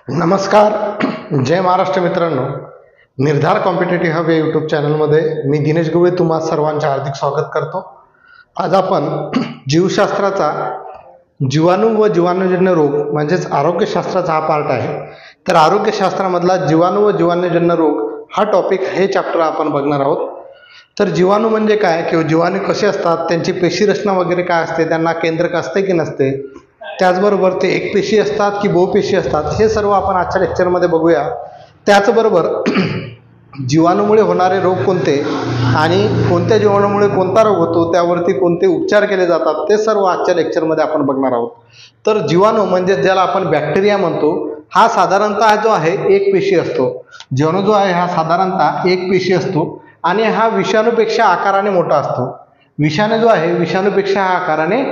नमस्कार. जय महाराष्ट्र मित्रांनो. निर्धार कॉम्पिटेटिव्ह हब या यूट्यूब चॅनलमध्ये मी दिनेश गवळे तुम्हा सर्वांचे हार्दिक स्वागत करतो. आज आपण जीवशास्त्राचा जीवाणू व जीवाणूजन्य रोग म्हणजेच आरोग्यशास्त्राचा हा पार्ट आहे. तर आरोग्यशास्त्रामधला जीवाणू व जीवाणूजन्य रोग हा टॉपिक हे चॅप्टर आपण बघणार आहोत. तर जीवाणू म्हणजे काय किंवा जीवाणू कसे असतात, त्यांची पेशी रचना वगैरे काय असते, त्यांना केंद्रक असते की नसते, त्याचबरोबर ते एकपेशी असतात की बहुपेशी असतात, हे सर्व आपण आजच्या लेक्चरमध्ये बघूया. त्याचबरोबर जीवाणूमुळे होणारे रोग कोणते आणि कोणत्या जीवाणूमुळे कोणता रोग होतो, त्यावरती कोणते उपचार केले जातात, ते सर्व आजच्या लेक्चरमध्ये आपण बघणार आहोत. तर जीवाणू म्हणजे ज्याला आपण बॅक्टेरिया म्हणतो, हा साधारणतः जो आहे एक पेशी असतो. जीवाणू जो आहे हा साधारणतः एक पेशी असतो आणि हा विषाणूपेक्षा आकाराने मोठा असतो. विषाणू जो आहे विषाणूपेक्षा हा आकाराने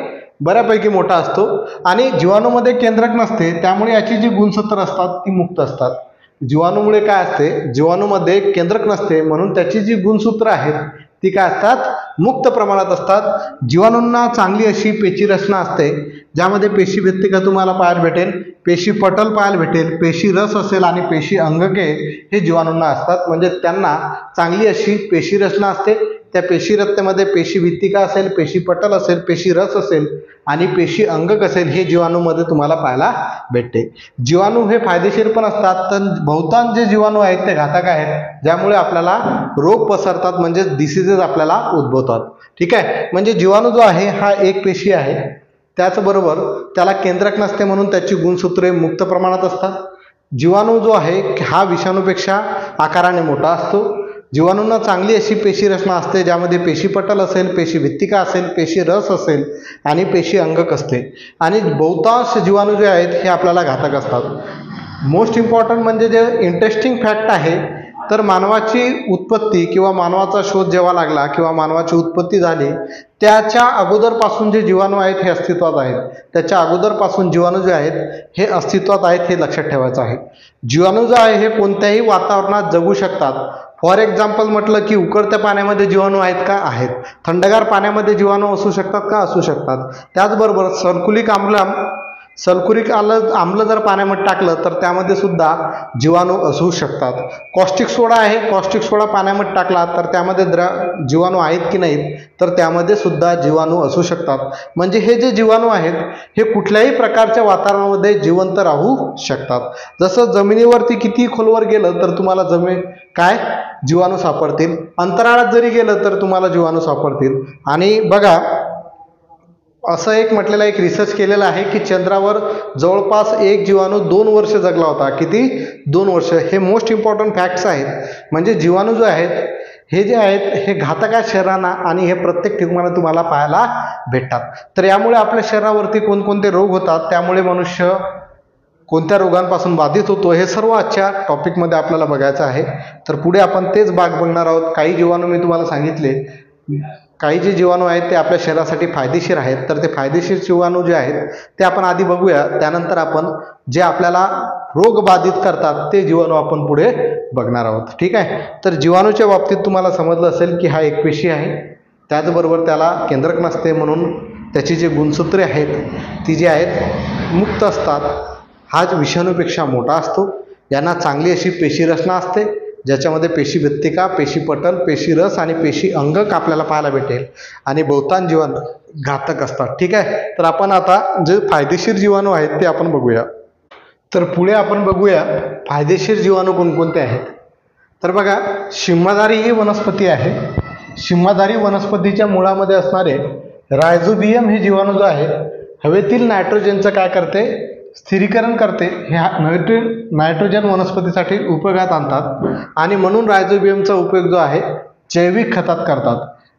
बऱ्यापैकी मोठा असतो आणि जीवाणूमध्ये केंद्रक नसते, त्यामुळे याची जी गुणसूत्र असतात ती मुक्त असतात. जीवाणूमुळे काय असते, जीवाणूमध्ये केंद्रक नसते म्हणून त्याची जी गुणसूत्र आहेत ती काय असतात, मुक्त प्रमाणात असतात. जीवाणूंना चांगली अशी पेशी रचना असते, ज्यामध्ये पेशी व्यक्तिका तुम्हाला पाहायला भेटेल, पेशी पटल पाहायला भेटेल, पेशी रस असेल आणि पेशी अंगके हे जीवाणूंना असतात. म्हणजे त्यांना चांगली अशी पेशी रचना असते. त्या पेशी रचनेमध्ये पेशी भित्तिका असेल, पेशी पटल असेल, पेशी रस असेल आणि पेशी अंगक असेल, हे जीवाणूमध्ये तुम्हाला पाहायला भेटते. जीवाणू हे फायदेशीर पण असतात, तर बहुतांश जे जीवाणू आहेत ते घातक आहेत, ज्यामुळे आपल्याला रोग पसरतात, म्हणजे डिसीजेस आपल्याला उद्भवतात. ठीक आहे. म्हणजे जीवाणू जो आहे हा एक पेशी आहे. त्याचबरोबर त्याला केंद्रक नसते म्हणून त्याची गुणसूत्रे मुक्त प्रमाणात असतात. जीवाणू जो आहे हा विषाणूपेक्षा आकाराने मोठा असतो. जीवाणूंना चांगली अशी पेशी रचना असते, ज्यामध्ये पेशी पटल असेल, पेशी भित्तिका असेल, पेशी रस असेल आणि पेशी अंगक असते. आणि बहुतांश जीवाणू जे आहेत हे आपल्याला घातक असतात. मोस्ट इम्पॉर्टंट म्हणजे जे इंटरेस्टिंग फॅक्ट आहे, तर मानवाची उत्पत्ती किंवा मानवाचा शोध जेव्हा लागला किंवा मानवाची उत्पत्ती झाली, त्याच्या अगोदरपासून जे जीवाणू आहेत हे अस्तित्वात आहेत. त्याच्या अगोदरपासून जीवाणू जे आहेत हे अस्तित्वात आहेत, हे लक्षात ठेवायचं आहे. जीवाणू जो आहे हे कोणत्याही वातावरणात जगू शकतात. फॉर एक्झाम्पल म्हटलं की उकळत्या पाण्यामध्ये जीवाणू आहेत का? आहेत. थंडगार पाण्यामध्ये जीवाणू असू शकतात का? असू शकतात. त्याचबरोबर सल्फ्युरिक आम्ल जर पाण्यामध्ये टाकलं तर त्यामध्ये सुद्धा जीवाणू असू शकतात. कॉस्टिक सोडा आहे, कॉस्टिक सोडा पाण्यामध्ये टाकला तर त्यामध्ये जीवाणू आहेत की नाहीत, तर त्यामध्ये सुद्धा जीवाणू असू शकतात. म्हणजे हे जे जीवाणू आहेत हे कुठल्याही प्रकारच्या वातावरणामध्ये जिवंत राहू शकतात. जसं जमिनीवरती किती खोलवर गेलं तर तुम्हाला जीवाणू सापडतील, अंतराळात जरी गेलं तर तुम्हाला जीवाणू सापडतील. आणि बघा, असं एक म्हटलेलं एक रिसर्च केलेला आहे की चंद्रावर जवळपास एक जीवाणू 2 वर्ष जगला होता. किती? 2 वर्ष. हे मोस्ट इम्पॉर्टंट फॅक्ट्स आहेत. म्हणजे जीवाणू जो आहेत हे जे आहेत हे घातक आहेत शरीरांना आणि हे प्रत्येक ठिकाणी तुम्हाला पाहायला भेटतात. तर यामुळे आपल्या शरीरावरती कोणकोणते रोग होतात, त्यामुळे मनुष्य कोणत्या रोगांपासून बाधित होतो, हे सर्व आजच्या टॉपिकमध्ये आपल्याला बघायचं आहे. तर पुढे आपण तेच भाग बघणार आहोत. काही जीवाणू मी तुम्हाला सांगितले, काही जे जीवाणू आहेत ते आपल्या शरीरासाठी फायदेशीर आहेत. तर ते फायदेशीर जीवाणू जे आहेत ते आपण आधी बघूया, त्यानंतर आपण जे आपल्याला रोग बाधित करतात ते जीवाणू आपण पुढे बघणार आहोत. ठीक आहे. तर जीवाणूच्या बाबतीत तुम्हाला समजलं असेल की हा एक पेशी आहे. त्याचबरोबर त्याला केंद्रक नसते म्हणून त्याची जी गुणसूत्रे आहेत ती जी आहेत मुक्त असतात. हा विषाणूपेक्षा मोठा असतो. यांना चांगली अशी पेशी रचना असते, ज्याच्यामध्ये पेशी भित्तिका, पेशी पटल, पेशी रस आणि पेशी अंगक आपल्याला पाहायला भेटेल. आणि बहुतांश जीवाणू घातक असतात. ठीक आहे. तर आपण आता जे फायदेशीर जीवाणू आहेत ते आपण बघूया. तर पुढे आपण बघूया फायदेशीर जीवाणू कोणकोणते आहेत. तर बघा, शिंमाधारी ही वनस्पती आहे. शिंमाधारी वनस्पतीच्या मुळामध्ये असणारे रायझोबियम हे जीवाणू जो आहे हवेतील नायट्रोजनचं काय करते, स्थिरीकरण करते. हे नायट्रोजन वनस्पतीसाठी उपयोगात आणतात आणि म्हणून रायझोबियमचा उपयोग जो आहे जैविक खतात करतात.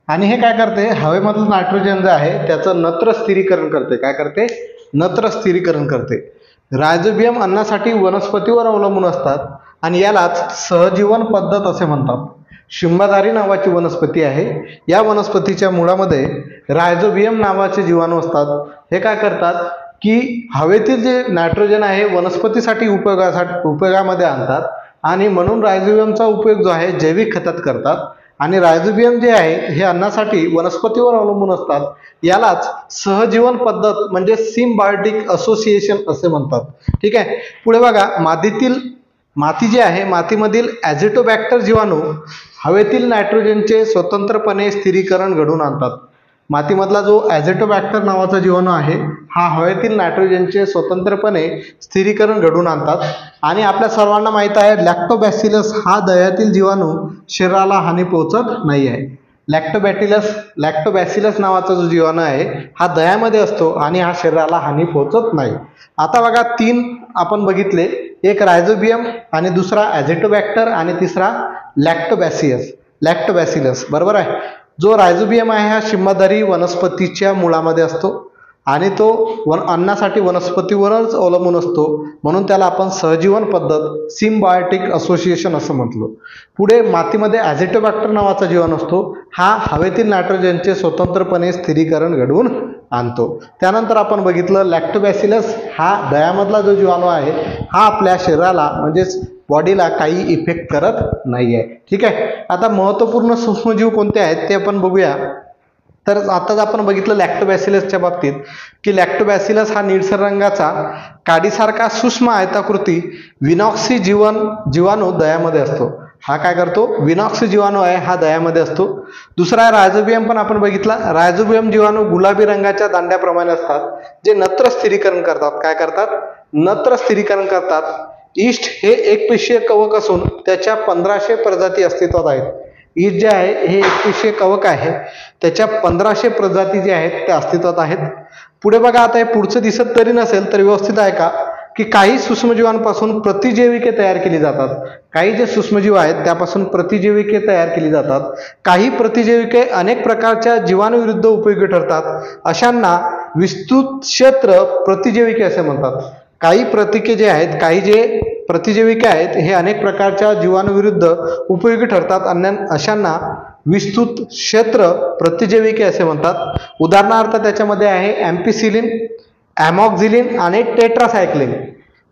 आणि हे काय करते, हवेमधलं नायट्रोजन जे आहे त्याचं नत्र स्थिरीकरण करते. काय करते? नत्र स्थिरीकरण करते. रायझोबियम अन्नासाठी वनस्पतीवर अवलंबून असतात आणि यालाच सहजीवन पद्धत असे म्हणतात. शिंमाधारी नावाची वनस्पती आहे. या वनस्पतीच्या मुळामध्ये रायझोबियम नावाचे जीवाणू असतात. हे काय करतात की हवेतील जे नायट्रोजन आहे वनस्पतीसाठी उपयोगामध्ये आणतात आणि म्हणून रायझोबियमचा उपयोग जो आहे जैविक खतात करतात. आणि रायझोबियम जे आहे हे अन्नासाठी वनस्पतीवर अवलंबून असतात. यालाच सहजीवन पद्धत म्हणजे सिम्बायोटिक असोसिएशन असे म्हणतात. ठीक आहे. पुढे बघा, माती जी आहे मातीमधील ॲझिटोबॅक्टर जीवाणू हवेतील नायट्रोजनचे स्वतंत्रपणे स्थिरीकरण घडवून आणतात. मातीमधला जो ॲझिटोबॅक्टर नावाचा जीवाणू आहे हा हवेतील नायट्रोजनचे स्वतंत्रपणे स्थिरीकरण घडवून आणतात. आणि आपल्या सर्वांना माहीत आहे लॅक्टोबॅसिलस हा दह्यातील जीवाणू शरीराला हानी पोहोचत नाही आहे. लॅक्टोबॅसिलस नावाचा जो जीवाणू आहे हा दह्यामध्ये असतो आणि हा शरीराला हानी पोहोचत नाही. आता बघा, 3 आपण बघितले, एक रायझोबियम आणि दुसरा ॲझिटोबॅक्टर आणि तिसरा लॅक्टोबॅसिलस. बरोबर आहे. जो रायझोबियम आहे हा शिंगाधारी वनस्पतीच्या मुळामध्ये असतो आणि तो अन्नासाठी वनस्पतीवरच अवलंबून असतो, म्हणून त्याला आपण सहजीवन पद्धत सिम्बायोटिक असोसिएशन असं म्हटलं. पुढे मातीमध्ये ॲझिटोबॅक्टर नावाचा जीवाणू असतो, हा हवेतील नायट्रोजनचे स्वतंत्रपणे स्थिरीकरण घडवून आणतो. त्यानंतर आपण बघितलं लॅक्टोबॅसिलस हा दह्यामधला जो जीवाणू आहे हा आपल्या शरीराला म्हणजेच बॉडीला काही इफेक्ट करत नाही आहे. ठीक आहे. आता महत्त्वपूर्ण सूक्ष्मजीव कोणते आहेत ते आपण बघूया. तर आताच आपण बघितलं लॅक्टोबॅसिलसच्या बाबतीत की लॅक्टोबॅसिलस हा निळसर रंगाचा काडीसारखा सूक्ष्म आयताकृती विनॉक्सी जीवाणू दह्यामध्ये असतो. हा काय करतो? विनॉक्सी जीवाणू आहे हा दह्यामध्ये असतो. दुसरा रायझोबियम पण आपण बघितला. रायझोबियम जीवाणू गुलाबी रंगाच्या दांड्याप्रमाणे असतात जे नत्र स्थिरीकरण करतात. काय करतात? नत्र स्थिरीकरण करतात. ईस्ट हे एकपेशीय कवक असून त्याच्या 1500 प्रजाती अस्तित्वात आहेत. ईस्ट जे आहे हे एकपेशीय कवक आहे, त्याच्या 1500 प्रजाती जे आहेत त्या अस्तित्वात आहेत. पुढे बघा, आता हे पुढचं दिसत तरी नसेल तर व्यवस्थित आहे का की काही सूक्ष्मजीवांपासून प्रतिजैविके तयार केली जातात. काही जे सूक्ष्मजीव आहेत त्यापासून प्रतिजैविके तयार केली जातात. काही प्रतिजैविके अनेक प्रकारच्या जीवाणूविरुद्ध उपयोगी ठरतात. अशांना विस्तृत क्षेत्र प्रतिजैविके असे म्हणतात. काही प्रतिजैविके आहेत हे अनेक प्रकारच्या जीवाणूविरुद्ध उपयोगी ठरतात. अशांना विस्तृत क्षेत्र प्रतिजैविके असे म्हणतात. उदाहरणार्थ त्याच्यामध्ये आहे ॲम्पिसिलिन, ॲमॉक्झिलिन आणि टेट्रासायक्लिन.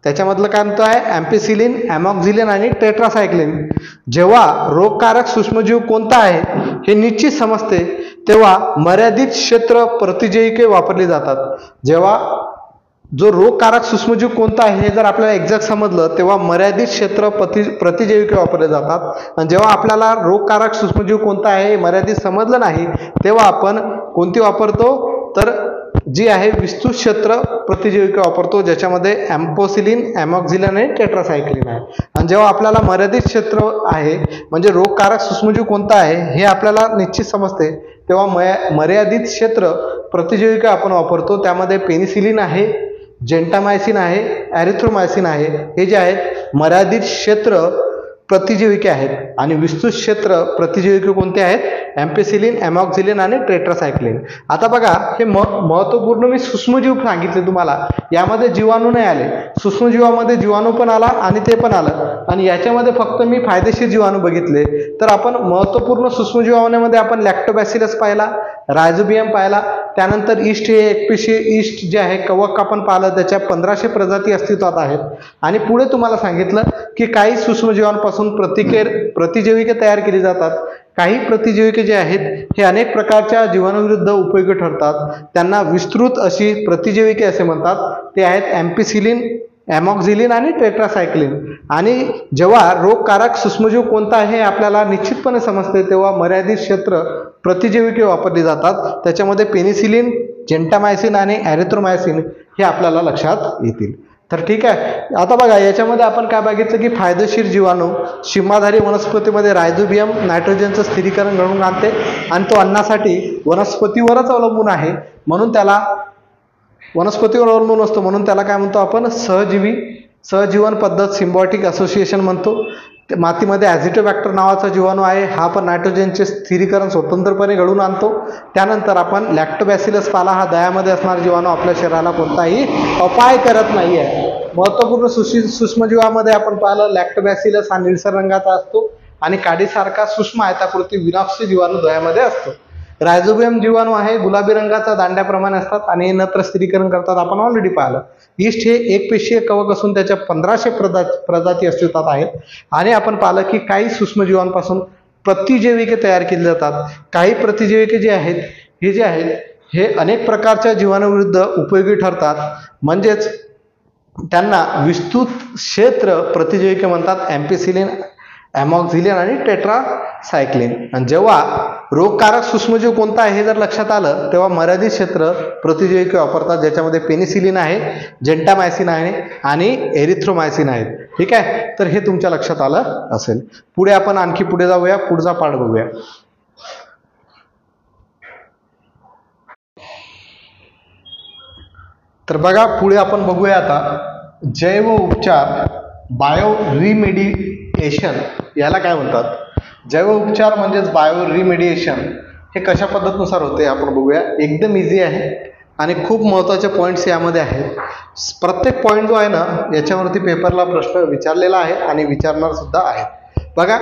त्याच्यामधलं काय म्हणतो आहे? ॲम्पिसिलिन, ॲमॉक्झिलिन आणि टेट्रासायक्लिन. जेव्हा रोगकारक सूक्ष्मजीव कोणता आहे हे निश्चित समजते तेव्हा मर्यादित क्षेत्र प्रतिजैविके वापरली जातात. जेव्हा जो रोगकारक सूक्ष्मजीव कोणता आहे हे जर आपल्याला एक्झॅक्ट समजलं तेव्हा मर्यादित क्षेत्र प्रतिजैविके वापरले जातात. आणि जेव्हा आपल्याला रोगकारक सूक्ष्मजीव कोणता आहे हे मर्यादित समजलं नाही तेव्हा आपण कोणती वापरतो? तर जी आहे विस्तृत क्षेत्र प्रतिजैविके वापरतो, ज्याच्यामध्ये ॲम्पोसिलिन, ॲमॉक्झिलिन आणि टेट्रासायक्लिन आहे. आणि जेव्हा आपल्याला मर्यादित क्षेत्र आहे म्हणजे रोगकारक सूक्ष्मजीव कोणता आहे हे आपल्याला निश्चित समजते तेव्हा मर्यादित क्षेत्र प्रतिजैविके आपण वापरतो. त्यामध्ये पेनिसिलिन आहे, जेंटामायसिन आहे, एरिथ्रोमायसिन आहे. हे जे आहेत मर्यादित क्षेत्र प्रतिजैविके आहेत. आणि विस्तृत क्षेत्र प्रतिजैविके कोणते आहेत? ॲम्पिसिलिन, ॲमॉक्झिलिन आणि टेट्रासायक्लिन. आता बघा, हे महत्त्वपूर्ण मी सूक्ष्मजीव सांगितले तुम्हाला. यामध्ये जीवाणू नाही आले, सूक्ष्मजीवामध्ये जीवाणू पण आला आणि ते पण आलं. आणि याच्यामध्ये फक्त मी फायदेशीर जीवाणू बघितले. तर आपण महत्त्वपूर्ण सूक्ष्मजीवाणूमध्ये आपण लॅक्टोबॅसिलस पाहिला, रायझोबियम पाहिला, त्यानंतर ईस्ट हे एकपेशीय ईस्ट जे आहे कवक आपण पाहिलं, त्याच्या 1500 प्रजाती अस्तित्वात आहेत. आणि पुढे तुम्हाला सांगितलं की काही सूक्ष्मजीवांपासून प्रतिजैविके तयार केली जातात. काही प्रतिजैविके जे आहेत हे अनेक प्रकारच्या जीवाणूविरुद्ध उपयोगी ठरतात. त्यांना विस्तृत अशी प्रतिजैविके असे म्हणतात. ते आहेत ॲम्पिसिलिन, ॲमॉक्झिलिन आणि टेट्रासायक्लिन. आणि जेव्हा रोगकारक सूक्ष्मजीव कोणता आहे हे आपल्याला निश्चितपणे समजते तेव्हा मर्यादित क्षेत्र प्रतिजैविके वापरली जातात. त्याच्यामध्ये पेनिसिलिन, जेंटामायसिन आणि एरिथ्रोमायसिन हे आपल्याला लक्षात येतील. तर ठीक आहे. आता बघा, याच्यामध्ये आपण काय बघितलं की फायदेशीर जीवाणू शिंगाधारी वनस्पतीमध्ये रायझोबियम नायट्रोजनचं स्थिरीकरण घडवून आणते आणि तो अन्नासाठी वनस्पतीवरच अवलंबून आहे, म्हणून त्याला वनस्पतीवर अवलंबून असतो, म्हणून त्याला काय म्हणतो आपण? सहजीवन पद्धत सिम्बायोटिक असोसिएशन म्हणतो. मातीमध्ये ॲझिटोबॅक्टर नावाचा जीवाणू आहे, हा पण नायट्रोजनचे स्थिरीकरण स्वतंत्रपणे घडवून आणतो. त्यानंतर आपण लॅक्टोबॅसिलस पाला, हा दह्यामध्ये असणारा जीवाणू आपल्या शरीराला कोणताही अपाय करत नाही आहे. महत्त्वपूर्ण सूक्ष्मजीवामध्ये आपण पाहिलं लॅक्टोबॅसिलस हा निळसर रंगाचा असतो आणि काडीसारखा सूक्ष्म आयताकृती विनॉक्सी जीवाणू दह्यामध्ये असतो. रायझोबियम जीवाणू आहे गुलाबी रंगाचा दांड्याप्रमाणे असतात आणि हे नत्र स्थिरीकरण करतात, आपण ऑलरेडी पाहिलं. ईस्ट हे एकपेशीय कवक असून त्याच्या 1500 प्रजाती अस्तित्वात आहेत. आणि आपण पाहिलं की काही सूक्ष्मजीवांपासून प्रतिजैविके तयार केली जातात. काही प्रतिजैविके जे आहेत हे अनेक प्रकारच्या जीवाणूविरुद्ध उपयोगी ठरतात. म्हणजेच त्यांना विस्तृत क्षेत्र प्रतिजैविके म्हणतात. एम्पिसिलिन, ॲमॉक्झिलिन आणि टेट्रासायक्लिन. आणि जेव्हा रोगकारक सूक्ष्मजीव कोणता आहे हे जर लक्षात आलं तेव्हा मर्यादित क्षेत्र प्रतिजैविके वापरतात, ज्याच्यामध्ये पेनिसिलिन आहे, जेंटामायसिन आहे आणि एरिथ्रोमायसिन आहे. ठीक आहे, तर हे तुमच्या लक्षात आलं असेल. पुढे आपण आणखी पुढे जाऊया, पुढचा पाठ बघूया. तर बघा पुढे आपण बघूया आता जैव उपचार, बायो रिमेडिएशन याला काय म्हणतात. जैव उपचार म्हणजेच बायो रिमेडिएशन हे कशा पद्धतीनुसार होते आपण बघूया. एकदम इझी आहे आणि खूप महत्त्वाचे पॉईंट्स यामध्ये आहेत. प्रत्येक पॉईंट जो आहे ना याच्यावरती पेपरला प्रश्न विचारलेला आहे आणि विचारणार सुद्धा आहे. बघा,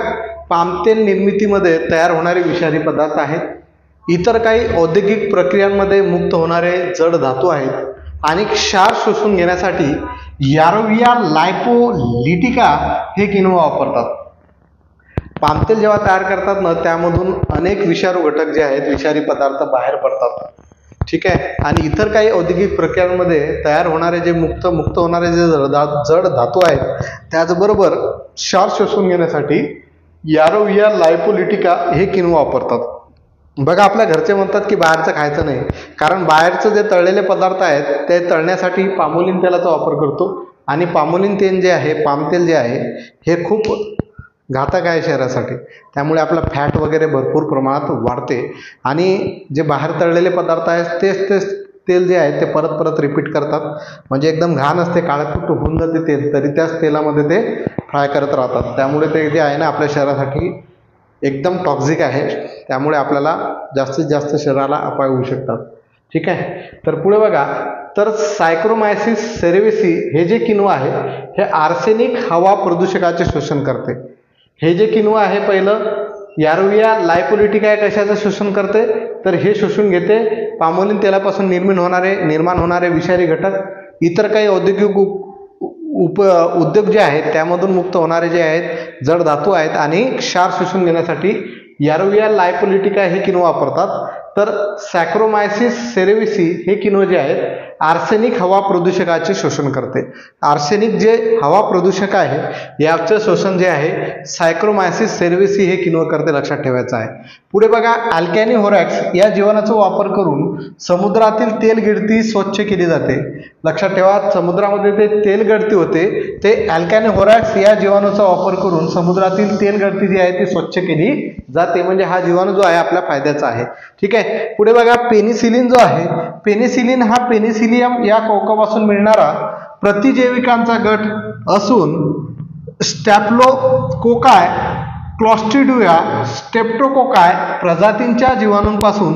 पामतेल निर्मितीमध्ये तयार होणारे विषारी पदार्थ आहेत, इतर काही औद्योगिक प्रक्रियांमध्ये मुक्त होणारे जड धातू आहेत आणि क्षार शोषून घेण्यासाठी यारोविया लायपोलिटिका हे किण्व वापरतात. पामतेल जेव्हा तयार करतात ना त्यामधून अनेक विषारू घटक जे आहेत, विषारी पदार्थ बाहेर पडतात. ठीक आहे, आणि इतर काही औद्योगिक प्रक्रियांमध्ये तयार होणारे जे मुक्त होणारे जे जड धातू आहेत त्याचबरोबर क्षार शोषून घेण्यासाठी यारोविया लायपोलिटिका हे किण्व वापरतात. बघा, आपल्या घरचे म्हणतात की बाहेरचं खायचं नाही, कारण बाहेरचं जे तळलेले पदार्थ आहेत ते तळण्यासाठी पामोलिन तेलाचा वापर करतो आणि पामोलिन तेल जे आहे, पामतेल जे आहे हे खूप घातक आहे शरीरासाठी. त्यामुळे आपलं फॅट वगैरे भरपूर प्रमाणात वाढते आणि जे बाहेर तळलेले पदार्थ आहेत तेच तेल जे आहे ते परत रिपीट करतात. म्हणजे एकदम घाण असते, काळकुट होऊन जाते तेल, तरी त्याच तेलामध्ये ते फ्राय करत राहतात. त्यामुळे ते जे आहे ना आपल्या शरीरासाठी एकदम टॉक्झिक आहे. त्यामुळे आपल्याला जास्तीत जास्त शरीराला अपाय होऊ शकतात. ठीक आहे, तर पुढे बघा, तर सायक्रोमायसिस सेरेविसी हे जे किण्व आहे हे आर्सेनिक हवा प्रदूषकाचे शोषण करते. हे जे किण्व आहे पहिलं यारोविया लायपोलिटिका कशाचं शोषण करते, तर हे शोषून घेते पामोलिन तेलापासून निर्माण होणारे विषारी घटक, इतर काही औद्योगिक उद्योग जे आहेत त्यामधून मुक्त होणारे जे आहेत जड धातू आहेत आणि क्षार शोषून घेण्यासाठी यारोविया लायपोलिटिका हे किण्व वापरतात. तर सॅक्रोमायसिस सेरेविसी हे किण्व जे आहेत आर्सेनिक हवा प्रदूषकाचे शोषण करते. आर्सेनिक जे हवा प्रदूषक आहे याचे शोषण जे आहे सायक्रोमायसिस सेरेविसी हे किण्व करते, लक्षात ठेवायचं आहे. पुढे बघा, अल्कॅनी होरॅक्स या जीवाणूचा वापर करून समुद्रातील तेल गळती स्वच्छ केली जाते. लक्षात ठेवा, समुद्रामध्ये ते तेल गळती होते ते अल्कॅनी होरॅक्स या जीवाणूचा वापर करून समुद्रातील तेल गळती जी आहे ती स्वच्छ केली जाते. म्हणजे हा जीवाणू जो आहे आपल्या फायद्याचा आहे. ठीक आहे, पुढे बघा, पेनिसिलिन जो आहे, पेनिसिलिन हा पेनिसिलियम या कवकापासून मिळणारा प्रतिजैविकांचा गट असून स्टॅफिलोकोकाय, क्लॉस्ट्रिडिया, स्ट्रेप्टोकोकाय प्रजातींच्या जीवाणूंपासून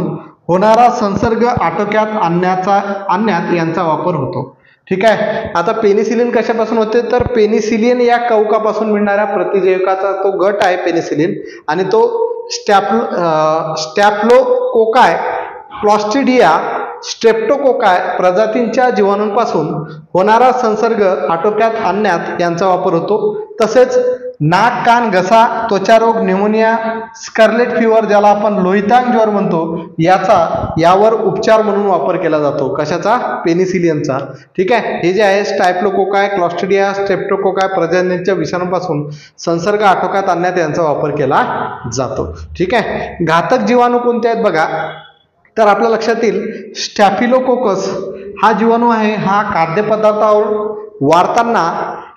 होणारा संसर्ग आटोक्यात आणण्यात यांचा वापर होतो. ठीक आहे, आता पेनिसिलिन कशापासून होते, तर पेनिसिलिन या कवकापासून मिळणाऱ्या प्रतिजैविकाचा तो गट आहे पेनिसिलिन आणि तो स्टॅफिलोकोकाय, क्लॉस्ट्रिडिया, स्ट्रेप्टोकोकाय प्रजातींच्या जीवाणूंपासून होणारा संसर्ग आटोक्यात आणण्यात यांचा वापर होतो. तसेच नाक, कान, घसा, त्वचारोग, न्यूमोनिया, स्कारलेट फिवर ज्याला आपण लोहितांग ज्वर म्हणतो यावर उपचार म्हणून वापर केला जातो. कशाचा? पेनिसिलिनचा. ठीक आहे, हे जे आहे स्टॅफिलोकोकाय, क्लॉस्ट्रिडिया, स्ट्रेप्टोकोकाय प्रजातींच्या विषाणूंपासून संसर्ग आटोक्यात आणण्यात यांचा वापर केला जातो. ठीक आहे, घातक जीवाणू कोणते आहेत बघा, तर आपल्या लक्षात येईल स्टॅफिलोकोकस हा जीवाणू आहे, हा खाद्यपदार्थावर वाढताना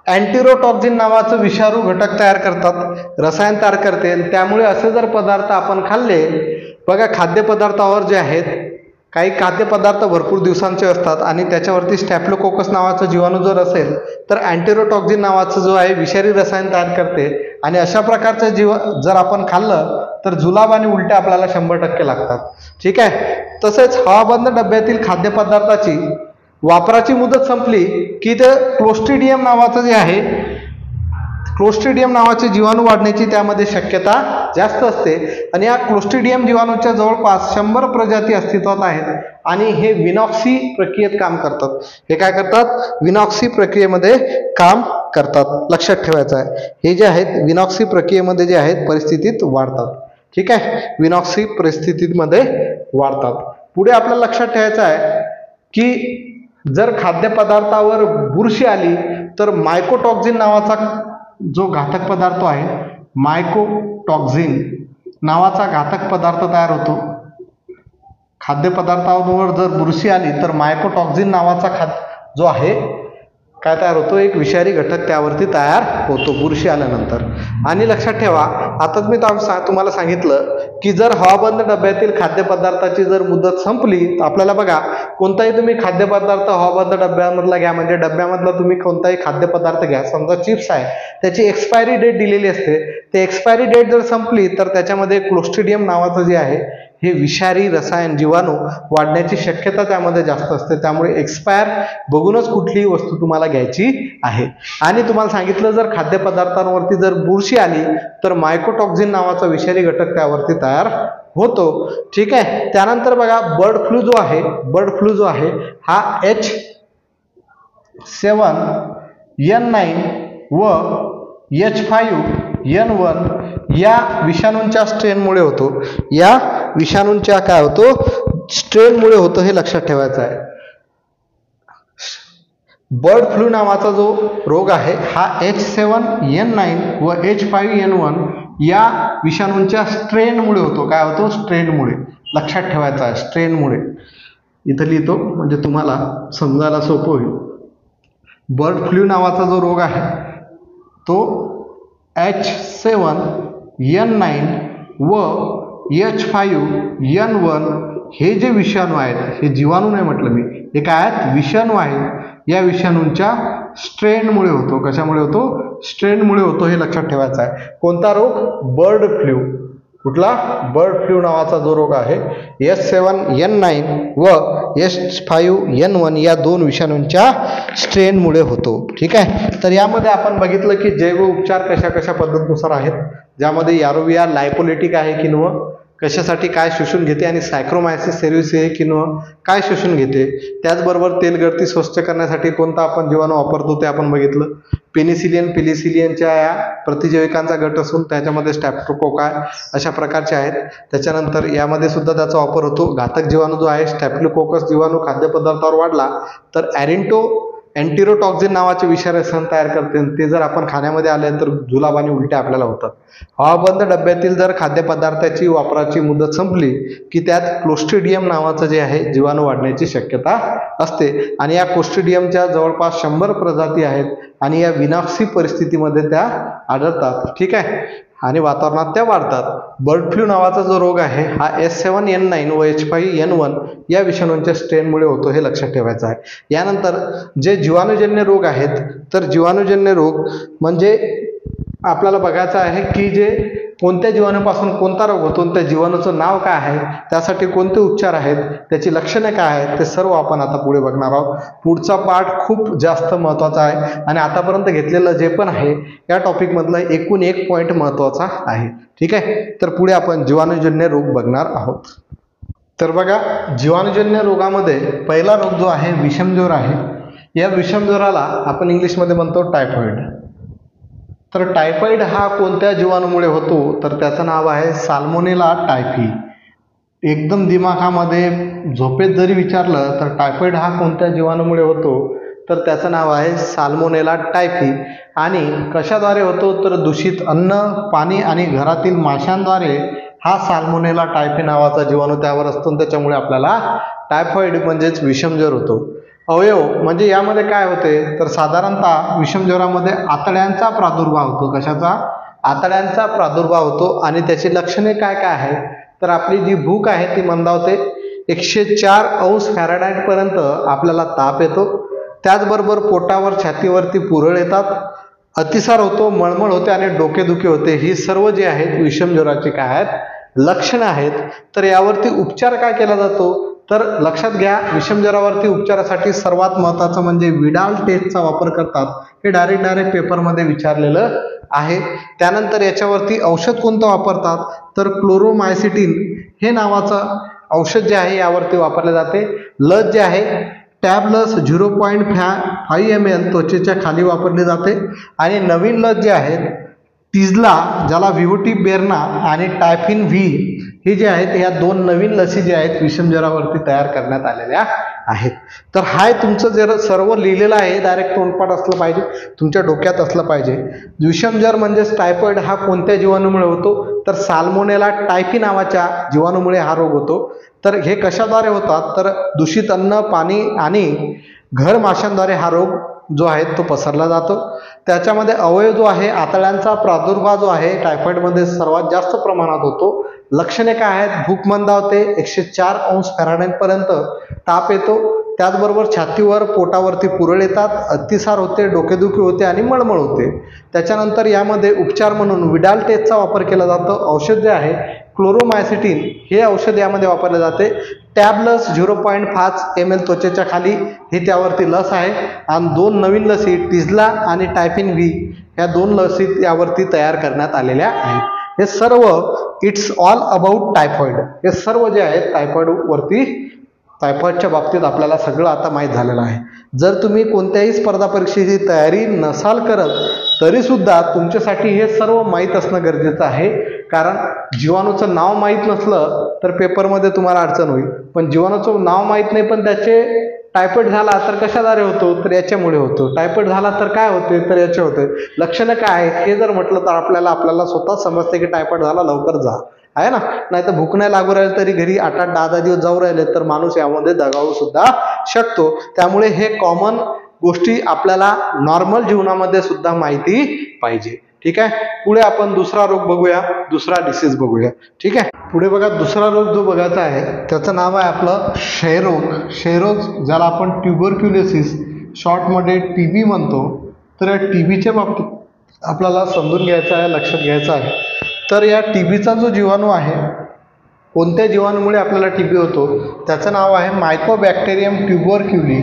अँटीरोटॉक्झिन नावाचं विषारू घटक तयार करतात, रसायन तयार करते. त्यामुळे असे जर पदार्थ आपण खाल्ले बघा, खाद्यपदार्थावर जे आहेत काही खाद्यपदार्थ भरपूर दिवसांचे असतात आणि त्याच्यावरती स्टॅफिलोकोकस नावाचं जीवाणू जर असेल तर अँटीरोटॉक्झिन नावाचं जो आहे विषारी रसायन तयार करते आणि अशा प्रकारचं जर आपण खाल्लं तर जुलाब आणि उलट्या आपल्याला 100% लागतात. ठीक आहे, तसेच हवाबंद डब्यातील खाद्यपदार्थाची वापराची मुदत संपली की ते क्लोस्ट्रिडियम नावाचं जे आहे क्लोस्ट्रिडियम नावाचे जीवाणू वाढण्याची त्यामध्ये शक्यता जास्त असते आणि या क्लोस्ट्रिडियम जीवाणूच्या जवळपास 100 प्रजाती अस्तित्वात आहेत आणि हे विनॉक्सी प्रक्रियेत काम करतात. हे काय करतात? विनॉक्सी प्रक्रियेमध्ये काम करतात. लक्षात ठेवायचं आहे, हे जे आहेत विनॉक्सी प्रक्रियेमध्ये जे आहेत परिस्थितीत वाढतात. ठीक आहे, विनॉक्सी परिस्थितीमध्ये वाढतात. पुढे आपल्याला लक्षात ठेवायचं आहे की जर खाद्यपदार्थावर बुरशी आली तर मायकोटॉक्झिन नावाचा जो घातक पदार्थ आहे, मायकोटॉक्झिन नावाचा घातक पदार्थ तयार होतो. खाद्यपदार्थावर जर बुरशी आली तर मायकोटॉक्झिन नावाचा जो आहे काय तयार होतो? एक विषारी घटक त्यावरती तयार होतो बुरशी आल्यानंतर. आणि लक्षात ठेवा, आता मी तुम्हाला सांगितलं की जर हवाबंद डब्यातील खाद्यपदार्थाची जर मुदत संपली तर आपल्याला बघा, कोणताही तुम्ही खाद्यपदार्थ हवाबंद डब्यामधला घ्या, म्हणजे डब्यामधला तुम्ही कोणताही खाद्यपदार्थ घ्या, समजा चिप्स आहे, त्याची एक्सपायरी डेट दिलेली असते. ते एक्सपायरी डेट जर संपली तर त्याच्यामध्ये क्लोस्ट्रिडियम नावाचं जे आहे हे विषारी रसायन जीवाणू वाढण्याची शक्यता त्यामध्ये जास्त असते. त्यामुळे एक्सपायर बघूनच कुठलीही वस्तू तुम्हाला घ्यायची आहे. आणि तुम्हाला सांगितलं जर खाद्यपदार्थांवरती जर बुरशी आली तर मायकोटॉक्झिन नावाचा विषारी घटक त्यावरती तयार होतो. ठीक आहे, त्यानंतर बघा बर्ड फ्लू जो आहे हा H7N9 व H5N1 या विषाणूंच्या स्ट्रेनमुळे होतो. या विषाणूंच्या काय होतो? स्ट्रेनमुळे होतो, हे लक्षात ठेवायचं आहे. बर्ड फ्लू नावाचा जो रोग आहे हा H7N9 व H5N1 या विषाणूंच्या स्ट्रेनमुळे होतो. काय होतो? स्ट्रेनमुळे. लक्षात ठेवायचं आहे, स्ट्रेनमुळे. इथं लिहितो म्हणजे तुम्हाला समजायला सोपं होईल. बर्ड फ्लू नावाचा जो रोग आहे तो H7N9 व H5N1 हे जे विषाणू आहेत, हे जीवाणू नाही म्हटलं मी, हे काय आहेत? विषाणू आहेत. या विषाणूंच्या स्ट्रेनमुळे होतो. कशामुळे होतो? स्ट्रेनमुळे होतो, हे लक्षात ठेवायचं आहे. कोणता रोग? Bird flu. कुठला? बर्ड फ्लू नावाचा जो रोग आहे H7N9 व H5N1 या दोन विषाणूंच्या स्ट्रेनमुळे होतो. ठीक आहे, तर यामध्ये आपण बघितलं की जैव उपचार कशा कशा पद्धतीनुसार आहेत, ज्यामध्ये यारोविया लायपोलिटिक आहे किंवा कशासाठी काय शोषून घेते आणि सायक्रोमायसिस सेरियस किंवा काय शोषून घेते. त्याचबरोबर तेलगळती स्वच्छ करण्यासाठी कोणता आपण जीवाणू वापरतो ते आपण बघितलं. पेनिसिलियनच्या या प्रतिजैविकांचा गट असून त्याच्यामध्ये स्टॅप्टोकोका अशा प्रकारचे आहेत. त्याच्यानंतर यामध्ये सुद्धा त्याचा वापर होतो. घातक जीवाणू जो आहे स्टॅफिलोकोकस जीवाणू खाद्यपदार्थावर वाढला तर एंटिरोटॉक्झिन नावाचे विषारी रसायन तयार करते. ते जर आपण खाण्यामध्ये आले तर जुलाब आणि उलट्या आपल्याला होतात. हवाबंद डब्यातील जर खाद्यपदार्थाची वापराची मुदत संपली की त्यात क्लोस्ट्रिडियम नावाचं जे आहे जीवाणू वाढण्याची शक्यता असते आणि या क्लोस्ट्रिडियमच्या जवळपास 100 प्रजाती आहेत आणि या विनॉक्सी परिस्थितीमध्ये त्या आढळतात. ठीक आहे, आणि वातावरणात त्या वाढतात. बर्ड फ्लू नावाचा जो रोग आहे हा H7N9 व H5N1 या विषाणूंच्या स्ट्रेनमुळे होतो, हे लक्षात ठेवायचं आहे. यानंतर जे जीवाणूजन्य रोग आहेत, तर जीवाणूजन्य रोग म्हणजे आपल्याला बघायचं आहे की जे कोणत्या जीवाणूपासून कोणता रोग होतो, त्या जीवाणूचं नाव काय आहे, त्यासाठी कोणते उपचार आहेत, त्याची लक्षणे काय आहेत, ते सर्व आपण आता पुढे बघणार आहोत. पुढचा पार्ट खूप जास्त महत्त्वाचा आहे आणि आतापर्यंत घेतलेलं जे पण आहे या टॉपिकमधलं एकूण एक पॉईंट महत्त्वाचा आहे. ठीक आहे, तर पुढे आपण जीवाणूजन्य रोग बघणार आहोत. तर बघा, जीवाणूजन्य रोगामध्ये पहिला रोग जो आहे विषमज्वर आहे. या विषमज्वराला आपण इंग्लिशमध्ये म्हणतो टायफॉइड. तर टायफॉइड हा कोणत्या जीवाणूमुळे होतो, तर त्याचं नाव आहे साल्मोनेला टायफी. एकदम दिमागामध्ये झोपेत जरी विचारलं तर टायफॉइड हा कोणत्या जीवाणूमुळे होतो, तर त्याचं नाव आहे साल्मोनेला टायफी. आणि कशाद्वारे होतो, तर दूषित अन्न, पाणी आणि घरातील माशांद्वारे हा साल्मोनेला टायफी नावाचा जीवाणू त्यावर असतो आणि त्याच्यामुळे आपल्याला टायफॉइड म्हणजेच विषमज्वर होतो. अवयव म्हणजे यामध्ये काय होते, तर साधारणतः विषमज्वरामध्ये आतड्यांचा प्रादुर्भाव होतो. कशाचा? आतड्यांचा प्रादुर्भाव होतो. आणि त्याची लक्षणे काय काय आहेत, तर आपली जी भूक आहे ती मंदावते. 104 अंश फॅरेनहाइट पर्यंत आपल्याला ताप येतो. त्याचबरोबर पोटावर छातीवरती पुरळ येतात, अतिसार होतो, मळमळ होते आणि डोकेदुखी होते. ही सर्व जे आहेत विषमज्वराची काय आहेत, लक्षणं आहेत. तर यावरती उपचार काय केला जातो, तर लक्षात घ्या, विषमज्वरावरती उपचारासाठी सर्वात महत्त्वाचं म्हणजे विडाल टेस्टचा वापर करतात. हे डायरेक्ट पेपरमध्ये विचारलेलं आहे. त्यानंतर याच्यावरती औषध कोणतं वापरतात तर क्लोरोमायसिटिन हे नावाचं औषध जे आहे यावरती वापरले जाते. लस जे आहे टॅब लस 0.5 ml त्वचेच्या खाली वापरली जाते. आणि नवीन लस जे आहेत टिझला, ज्याला व्हीओटी बेरना आणि टायफिन व्ही हे जे आहेत या दोन नवीन लसी जे आहेत विषमज्वरावरती तयार करण्यात आलेल्या आहेत. तर हाय तुमचं जर सर्व लिहिलेलं आहे, डायरेक्ट तोंडपाठ असलं पाहिजे, तुमच्या डोक्यात असलं पाहिजे. विषमज्वर म्हणजेच टायफॉइड हा कोणत्या जीवाणूमुळे होतो तर साल्मोनेला टायफी नावाच्या जीवाणूमुळे हा रोग होतो. तर हे कशाद्वारे होतात तर दूषित अन्न, पाणी आणि घर माशांद्वारे हा रोग जो आहे तो पसरला जातो. त्याच्यामध्ये अवयव जो आहे आतड्यांचा प्रादुर्भाव जो आहे टायफॉइडमध्ये सर्वात जास्त प्रमाणात होतो. लक्षणे काय आहेत, भूक मंदावते, 104 अंश फॅरेनहाइट पर्यंत ताप येतो, त्याचबरोबर छातीवर पोटावरती पुरळ येतात, अतिसार होते, डोकेदुखी होते आणि मळमळ होते. त्याच्यानंतर यामध्ये उपचार म्हणून विडाल टेस्टचा वापर केला जातो. औषध जे आहे क्लोरोमायसिटिन हे औषध यामध्ये वापरले जाते. टॅब लस 0.5 ml त्वचेच्या खाली ही त्यावरती लस आहे. आणि दोन नवीन लसी टिझला आणि टायफिन व्ही ह्या दोन लसी यावरती तयार करण्यात आलेल्या आहेत. हे सर्व इट्स ऑल अबाउट टायफॉइड. हे सर्व जे आहे टायफॉइडच्या बाबतीत आपल्याला सगळं आता माहीत झालेलं आहे. जर तुम्ही कोणत्याही स्पर्धा परीक्षेची तयारी नसाल करत तरीसुद्धा तुमच्यासाठी हे सर्व माहीत असणं गरजेचं आहे. कारण जीवाणूचं नाव माहीत नसलं तर पेपरमध्ये तुम्हाला अडचण होईल. पण जीवाणूचं नाव माहीत नाही पण त्याचे टायफॉइड झाला तर कशाद्वारे होतो तर याच्यामुळे होतो, टायफॉइड झाला तर काय होते तर याचे होते, लक्षणं काय आहेत हे जर म्हटलं तर आपल्याला स्वतः समजते की टायफॉइड झाला, लवकर जा आहे ना. नाही तर भूक नाही लागू राहील तरी घरी 8-8, 10-10 दिवस जाऊ राहिले तर माणूस यामध्ये दगावू सुद्धा शकतो. त्यामुळे हे कॉमन गोष्टी आपल्याला नॉर्मल जीवनामध्ये सुद्धा माहिती पाहिजे. ठीक आहे. पुढे आपण दुसरा रोग बघूया, दुसरा डिसीज बघूया. ठीक आहे. पुढे बघा दुसरा रोग जो बघायचा आहे त्याचं नाव आहे आपलं क्षयरोग. क्षयरोग ज्याला आपण ट्युबरक्युलोसिस शॉर्टमध्ये टीबी म्हणतो. तर या टीबीच्या बाबतीत आपल्याला समजून घ्यायचं आहे, लक्षात घ्यायचं आहे. तर या टीबीचा जो जीवाणू आहे कोणत्या जीवाणूमुळे आपल्याला टीबी होतो त्याचं नाव आहे मायकोबॅक्टेरियम ट्युबरक्युली.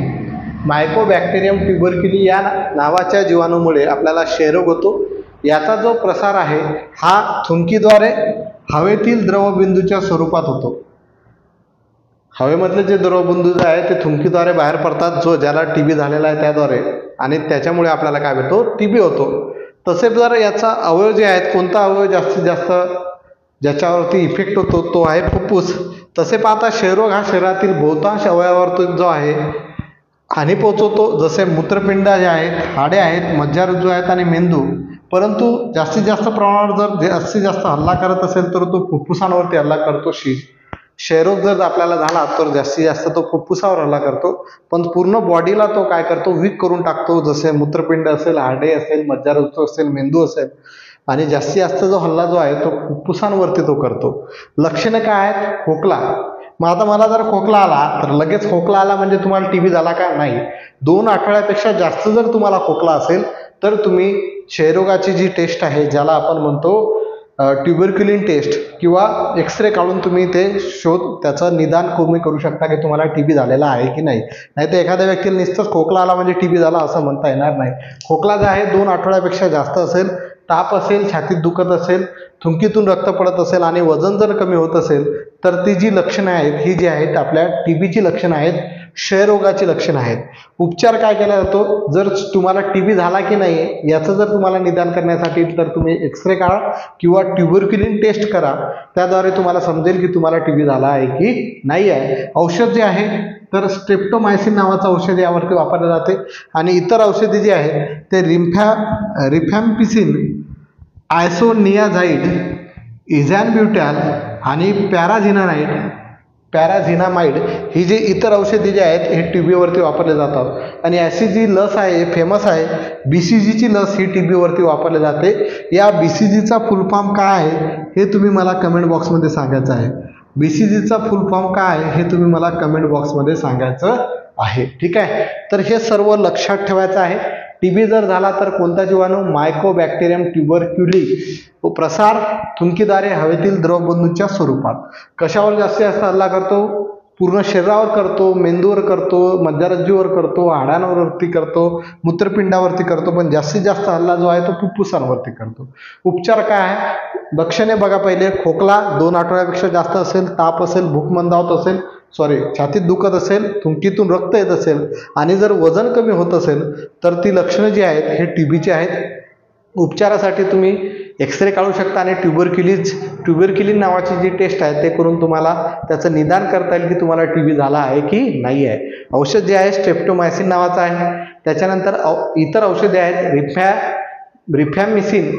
मायकोबॅक्टेरियम ट्युबरक्युली या नावाच्या जीवाणूमुळे आपल्याला क्षयरोग होतो. याचा जो प्रसार आहे हा थुंकीद्वारे हवेतील द्रवबिंदूच्या स्वरूपात होतो. हवेमधले जे द्रवबिंदू आहे ते थुंकीद्वारे बाहेर पडतात, जो ज्याला टीबी झालेला आहे त्याद्वारे, आणि त्याच्यामुळे आपल्याला काय होतो टीबी होतो. तसेच जर याचा अवयव जे आहेत कोणता अवयव जास्तीत जास्त ज्याच्यावरती इफेक्ट होतो तो आहे फुफ्फुस. तसे पाहता क्षयरोग हा शरीरातील बहुतांश अवयवावर जो आहे हानी पोहोचवतो, जसे मूत्रपिंड जे आहेत, हाडे आहेत, मज्जारज्जू आहेत आणि मेंदू. परंतु जास्तीत जास्त प्रमाणावर जर जास्तीत जास्त हल्ला करत असेल तर तो फुफ्फुसांवरती हल्ला करतो. क्षयरोग जर आपल्याला झाला तर जास्तीत जास्त तो फुफ्फुसावर हल्ला करतो, पण पूर्ण बॉडीला तो काय करतो वीक करून टाकतो. जसे मूत्रपिंड असेल, हाडे असेल, मज्जारज्जू असेल, मेंदू असेल. आणि जास्तीत जास्त जो हल्ला जो आहे तो फुफ्फुसांवरती तो करतो. लक्षणं काय आहेत, खोकला. मग आता मला जर खोकला आला तर लगेच खोकला आला म्हणजे तुम्हाला टीबी झाला का नाही. 2 आठवड्यापेक्षा जास्त जर तुम्हाला खोकला असेल तर तुम्ही क्षयरोगाची जी टेस्ट आहे ज्याला आपण म्हणतो ट्युबरक्युलिन टेस्ट किंवा एक्सरे काढून तुम्ही ते त्याचं निदान तुम्ही करू शकता की तुम्हाला टीबी झालेला आहे की नाही. नाहीतर एखाद्या व्यक्तीला नुसतंच खोकला आला म्हणजे टीबी झाला असं म्हणता येणार नाही. खोकला जो आहे 2 आठवड्यापेक्षा जास्त असेल, ताप असेल, छातीत दुखत असेल, थुंकीतून रक्त पडत असेल आणि वजन जर कमी होत असेल तर ती जी लक्षणं आहेत ही जी आहेत आपल्या टीबीची लक्षणं आहेत, क्षयरोगाची लक्षणं आहेत. उपचार काय केला जातो, जर तुम्हाला टीबी झाला की नाही याचं जर तुम्हाला निदान करण्यासाठी तर तुम्ही एक्सरे काढा किंवा ट्युबरक्युलिन टेस्ट करा. त्याद्वारे तुम्हाला समजेल की तुम्हाला टीबी झाला आहे की नाही आहे. औषध जे आहे तर स्ट्रेप्टोमायसिन नावाचं औषध यावरती वापरले जाते. आणि इतर औषधे जी आहेत ते रिफॅम्पिसिन, आयसोनियाझाइड, इझॅनब्युटॅल आणि पॅराझिनामाइड ही जी इतर औषधे जी आहेत हे टीबीवरती वापरले जातात. आणि अशी जी लस आहे फेमस आहे BCGची लस ही टीबीवरती वापरली जाते. या BCGचा फुल फॉर्म काय आहे हे तुम्ही मला कमेंट बॉक्समध्ये सांगायचं आहे. BCGचा फुल फॉर्म काय आहे हे तुम्ही मला कमेंट बॉक्समध्ये सांगायचं आहे. ठीक आहे. तर हे सर्व लक्षात ठेवायचं आहे. टीबी जर झाला तर कोणता जीवाणू, मायकोबॅक्टेरियम ट्युबरक्युली. प्रसार थुंकीद्वारे हवेतील द्रवबिंदूच्या स्वरूपात. कशावर जास्तीत जास्त हल्ला करतो, पूर्ण शरीरावर करतो, मेंदूवर करतो, मज्जारज्जूवर करतो, हाडांवरती करतो, मूत्रपिंडावरती करतो, पण जास्तीत जास्त हल्ला जो आहे तो फुफ्फुसांवरती करतो. उपचार काय आहे? लक्षणे बघा. पहिले खोकला 2 आठवड्यापेक्षा जास्त असेल, ताप असेल, भूक मंदावत असेल, छातीत दुखत असेल, थुंकीतून रक्त येत असेल आणि जर वजन कमी होत असेल तर ती लक्षणं जी आहेत हे टीबीची आहेत. उपचारासाठी तुम्ही एक्सरे काढू शकता आणि ट्युबरक्युलिन नावाची जी टेस्ट आहे ते करून तुम्हाला त्याचं निदान करता येईल की तुम्हाला टीबी झाला आहे की नाही आहे. औषध जे आहे स्ट्रेप्टोमायसिन नावाचं आहे. त्याच्यानंतर इतर औषधे आहेत रिफॅम्यसिन,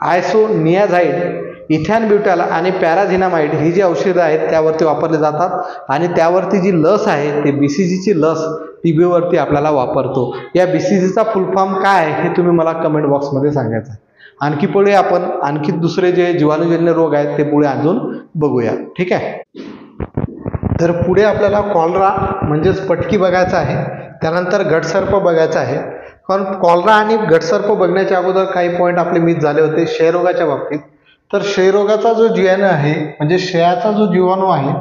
आयसोनियाझाईड, इथॅनब्युटॅल आणि पॅराझिनामाइड ही जी औषधं आहेत त्यावरती वापरले जातात आणि त्यावरती जी लस आहे ते BCGची लस टीबीवरती आपल्याला वापरतो. या BCGचा फुल फॉर्म काय आहे हे तुम्ही मला कमेंट बॉक्समध्ये सांगायचं आहे. आणखी पुढे आपण आणखी दुसरे जे जीवाणूजन्य रोग आहेत ते पुढे अजून बघूया. ठीक आहे. तर पुढे आपल्याला कॉलरा म्हणजेच पटकी बघायचं आहे. त्यानंतर गटसर्प बघायचा आहे. कारण कॉलरा आणि गटसर्प बघण्याच्या अगोदर काही पॉईंट आपले मिस झाले होते क्षयरोगाच्या बाबतीत. तर क्षयरोगाचा जो जीवाणू आहे म्हणजे क्षयाचा जो जीवाणू आहे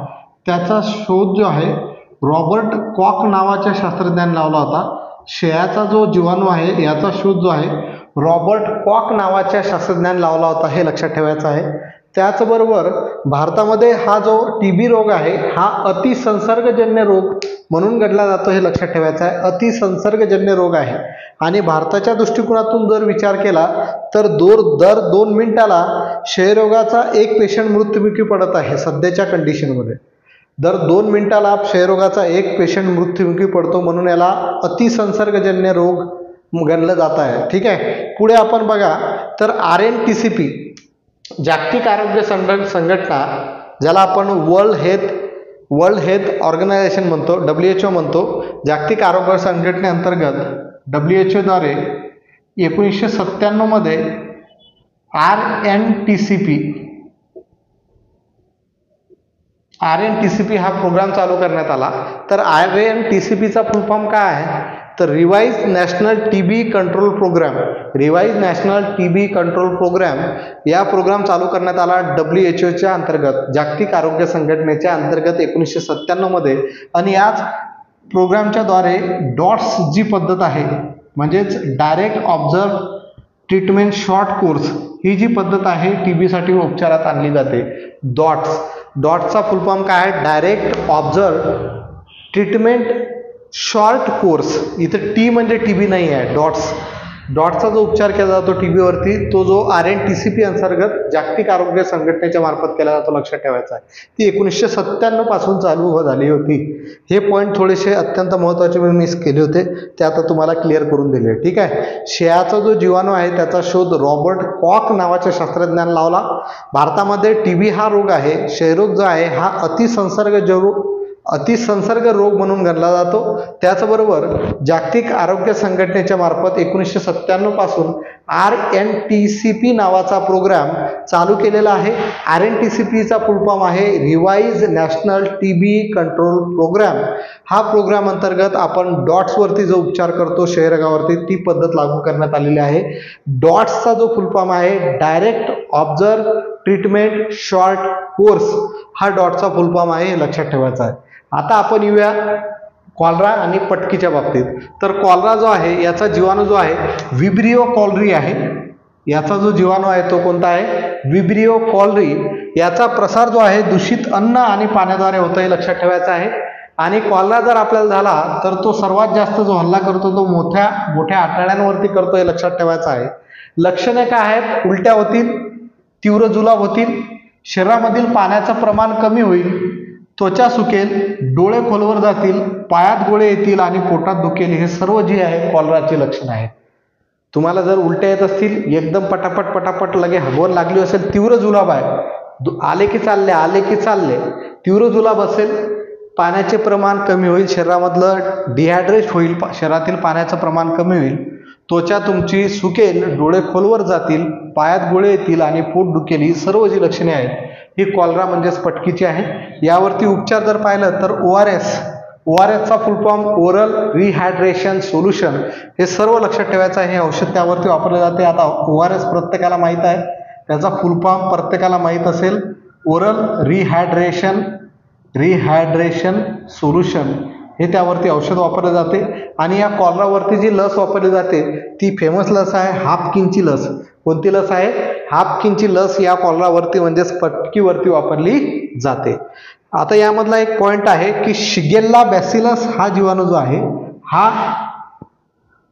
त्याचा शोध जो आहे रॉबर्ट कॉक नावाच्या शास्त्रज्ञाने लावला होता. क्षयाचा जो जीवाणू आहे याचा शोध जो आहे रॉबर्ट कॉक नावाच्या शास्त्रज्ञाने लावला होता, हे लक्षात ठेवायचं आहे. त्याचबरोबर भारतामध्ये हा जो टीबी रोग आहे हा अतिसंसर्गजन्य रोग म्हणून गणला जातो, हे लक्षात ठेवायचं आहे. अतिसंसर्गजन्य रोग आहे आणि भारताच्या दृष्टिकोनातून जर विचार केला तर दर 2 मिनिटाला क्षयरोगाचा एक पेशंट मृत्युमुखी पडत आहे. सध्याच्या कंडिशनमध्ये दर 2 मिनिटाला क्षयरोगाचा एक पेशंट मृत्युमुखी पडतो, म्हणून याला अतिसंसर्गजन्य रोग गणलं जात आहे. ठीक आहे. पुढे आपण बघा तर RNTCP जागतिक आरोग्य संघटना, ज्याला आपण वर्ल्ड हेल्थ ऑर्गनायझेशन म्हणतो, WHO म्हणतो, जागतिक आरोग्य संघटनेअंतर्गत WHO द्वारे 1997 मध्ये RNTCP हा प्रोग्राम चालू करण्यात आला. तर RNTCPचा फुल फॉर्म काय आहे तर revised national TB control programme. या प्रोग्राम चालू करण्यात आला WHOच्या अंतर्गत, जागतिक आरोग्य संघटनेच्या अंतर्गत 1997 मध्ये. आणि याच प्रोग्रामच्या द्वारे डॉट्स जी पद्धत आहे म्हणजेच direct observe treatment short course ही जी पद्धत आहे टीबीसाठी उपचारात आणली जाते. डॉट्सचा फुल फॉर्म काय आहे? Direct observe treatment short course. इथं टी म्हणजे टीबी नाही आहे, डॉट्सचा जो उपचार केला जातो टीबीवरती तो जो RNTCP अंतर्गत जागतिक आरोग्य संघटनेच्या मार्फत केला जातो, लक्षात ठेवायचा आहे. ती 1997 पासून चालू झाली होती. हे पॉईंट थोडेसे अत्यंत महत्त्वाचे मी मिस केले होते, ते आता तुम्हाला क्लिअर करून दिले. ठीक आहे. क्षयाचा जो जीवाणू आहे त्याचा शोध रॉबर्ट कॉक नावाच्या शास्त्रज्ञाने लावला. भारतामध्ये टीबी हा रोग आहे, क्षयरोग जो आहे हा अतिसंसर्ग रोग म्हणून गणला जातो. त्याचबरोबर जागतिक आरोग्य संघटनेच्या मार्फत 1997 पासून RNTCP नावाचा प्रोग्राम चालू केलेला आहे. RNTCPचा फुल फॉर्म आहे revised national TB control programme. हा प्रोग्राम अंतर्गत आपण डॉट्सवरती जो उपचार करतो क्षयरोगावरती ती पद्धत लागू करण्यात आलेली आहे. डॉट्सचा जो फुल फॉर्म आहे direct observe treatment short course, हा डॉटचा फुल फॉर्म आहे, हे लक्षात ठेवायचा आहे. आता आपण येऊया कॉलरा आणि पटकीच्या बाबतीत. तर कॉलरा जो आहे याचा जीवाणू जो आहे विब्रिओ कॉलरी आहे. याचा जो जीवाणू आहे तो कोणता आहे? Vibrio cholerae. याचा प्रसार जो आहे दूषित अन्न आणि पाण्याद्वारे होतो, हे लक्षात ठेवायचं आहे. आणि कॉलरा जर आपल्याला झाला तर तो सर्वात जास्त जो हल्ला करतो तो मोठ्या आतड्यांवरती करतो, हे लक्षात ठेवायचं आहे. लक्षणे काय आहेत? उलट्या होतील, तीव्र जुलाब होतील, शरीरामधील पाण्याचं प्रमाण कमी होईल, त्वचा सुकेल, डोळे खोलवर जातील, पायात गोळे येतील आणि पोटात दुखेल. हे सर्व जे आहे कॉलराची लक्षणं आहेत. तुम्हाला जर उलट्या येत असतील, एकदम पटापट लगे हगवण लागली असेल, तीव्र जुलाब आहे, आले की चालले, तीव्र जुलाब असेल, पाण्याचे प्रमाण कमी होईल, शरीरामधलं डिहायड्रेट होईल, शरीरातील पाण्याचं प्रमाण कमी होईल, त्वचा तुमची सुकेल, डोळे खोलवर जातील, पायात गोळे येतील आणि पोट दुखेल. ही सर्व जी लक्षणे आहेत ही कॉलरा म्हणजेच पटकीची आहे. यावरती उपचार जर पाहिलं तर ORSचा full form oral rehydration solution, हे सर्व लक्षात ठेवायचं आहे. हे औषध त्यावरती वापरले जाते. आता ORS प्रत्येकाला माहीत आहे, त्याचा फुल फॉर्म प्रत्येकाला माहीत असेल, ओरल रिहायड्रेशन रिहायड्रेशन सोल्युशन हे त्यावरती औषध वापरले जाते. आणि या कॉलरावरती जी लस वापरली जाते ती फेमस लस आहे हाफकिनची लस. कोणती लस आहे? हाफकिनची लस या कॉलरावरती म्हणजेच पटकीवरती वापरली जाते. आता यामधला एक पॉइंट आहे की शिगेल्ला बॅसिलस हा जीवाणू जो आहे हा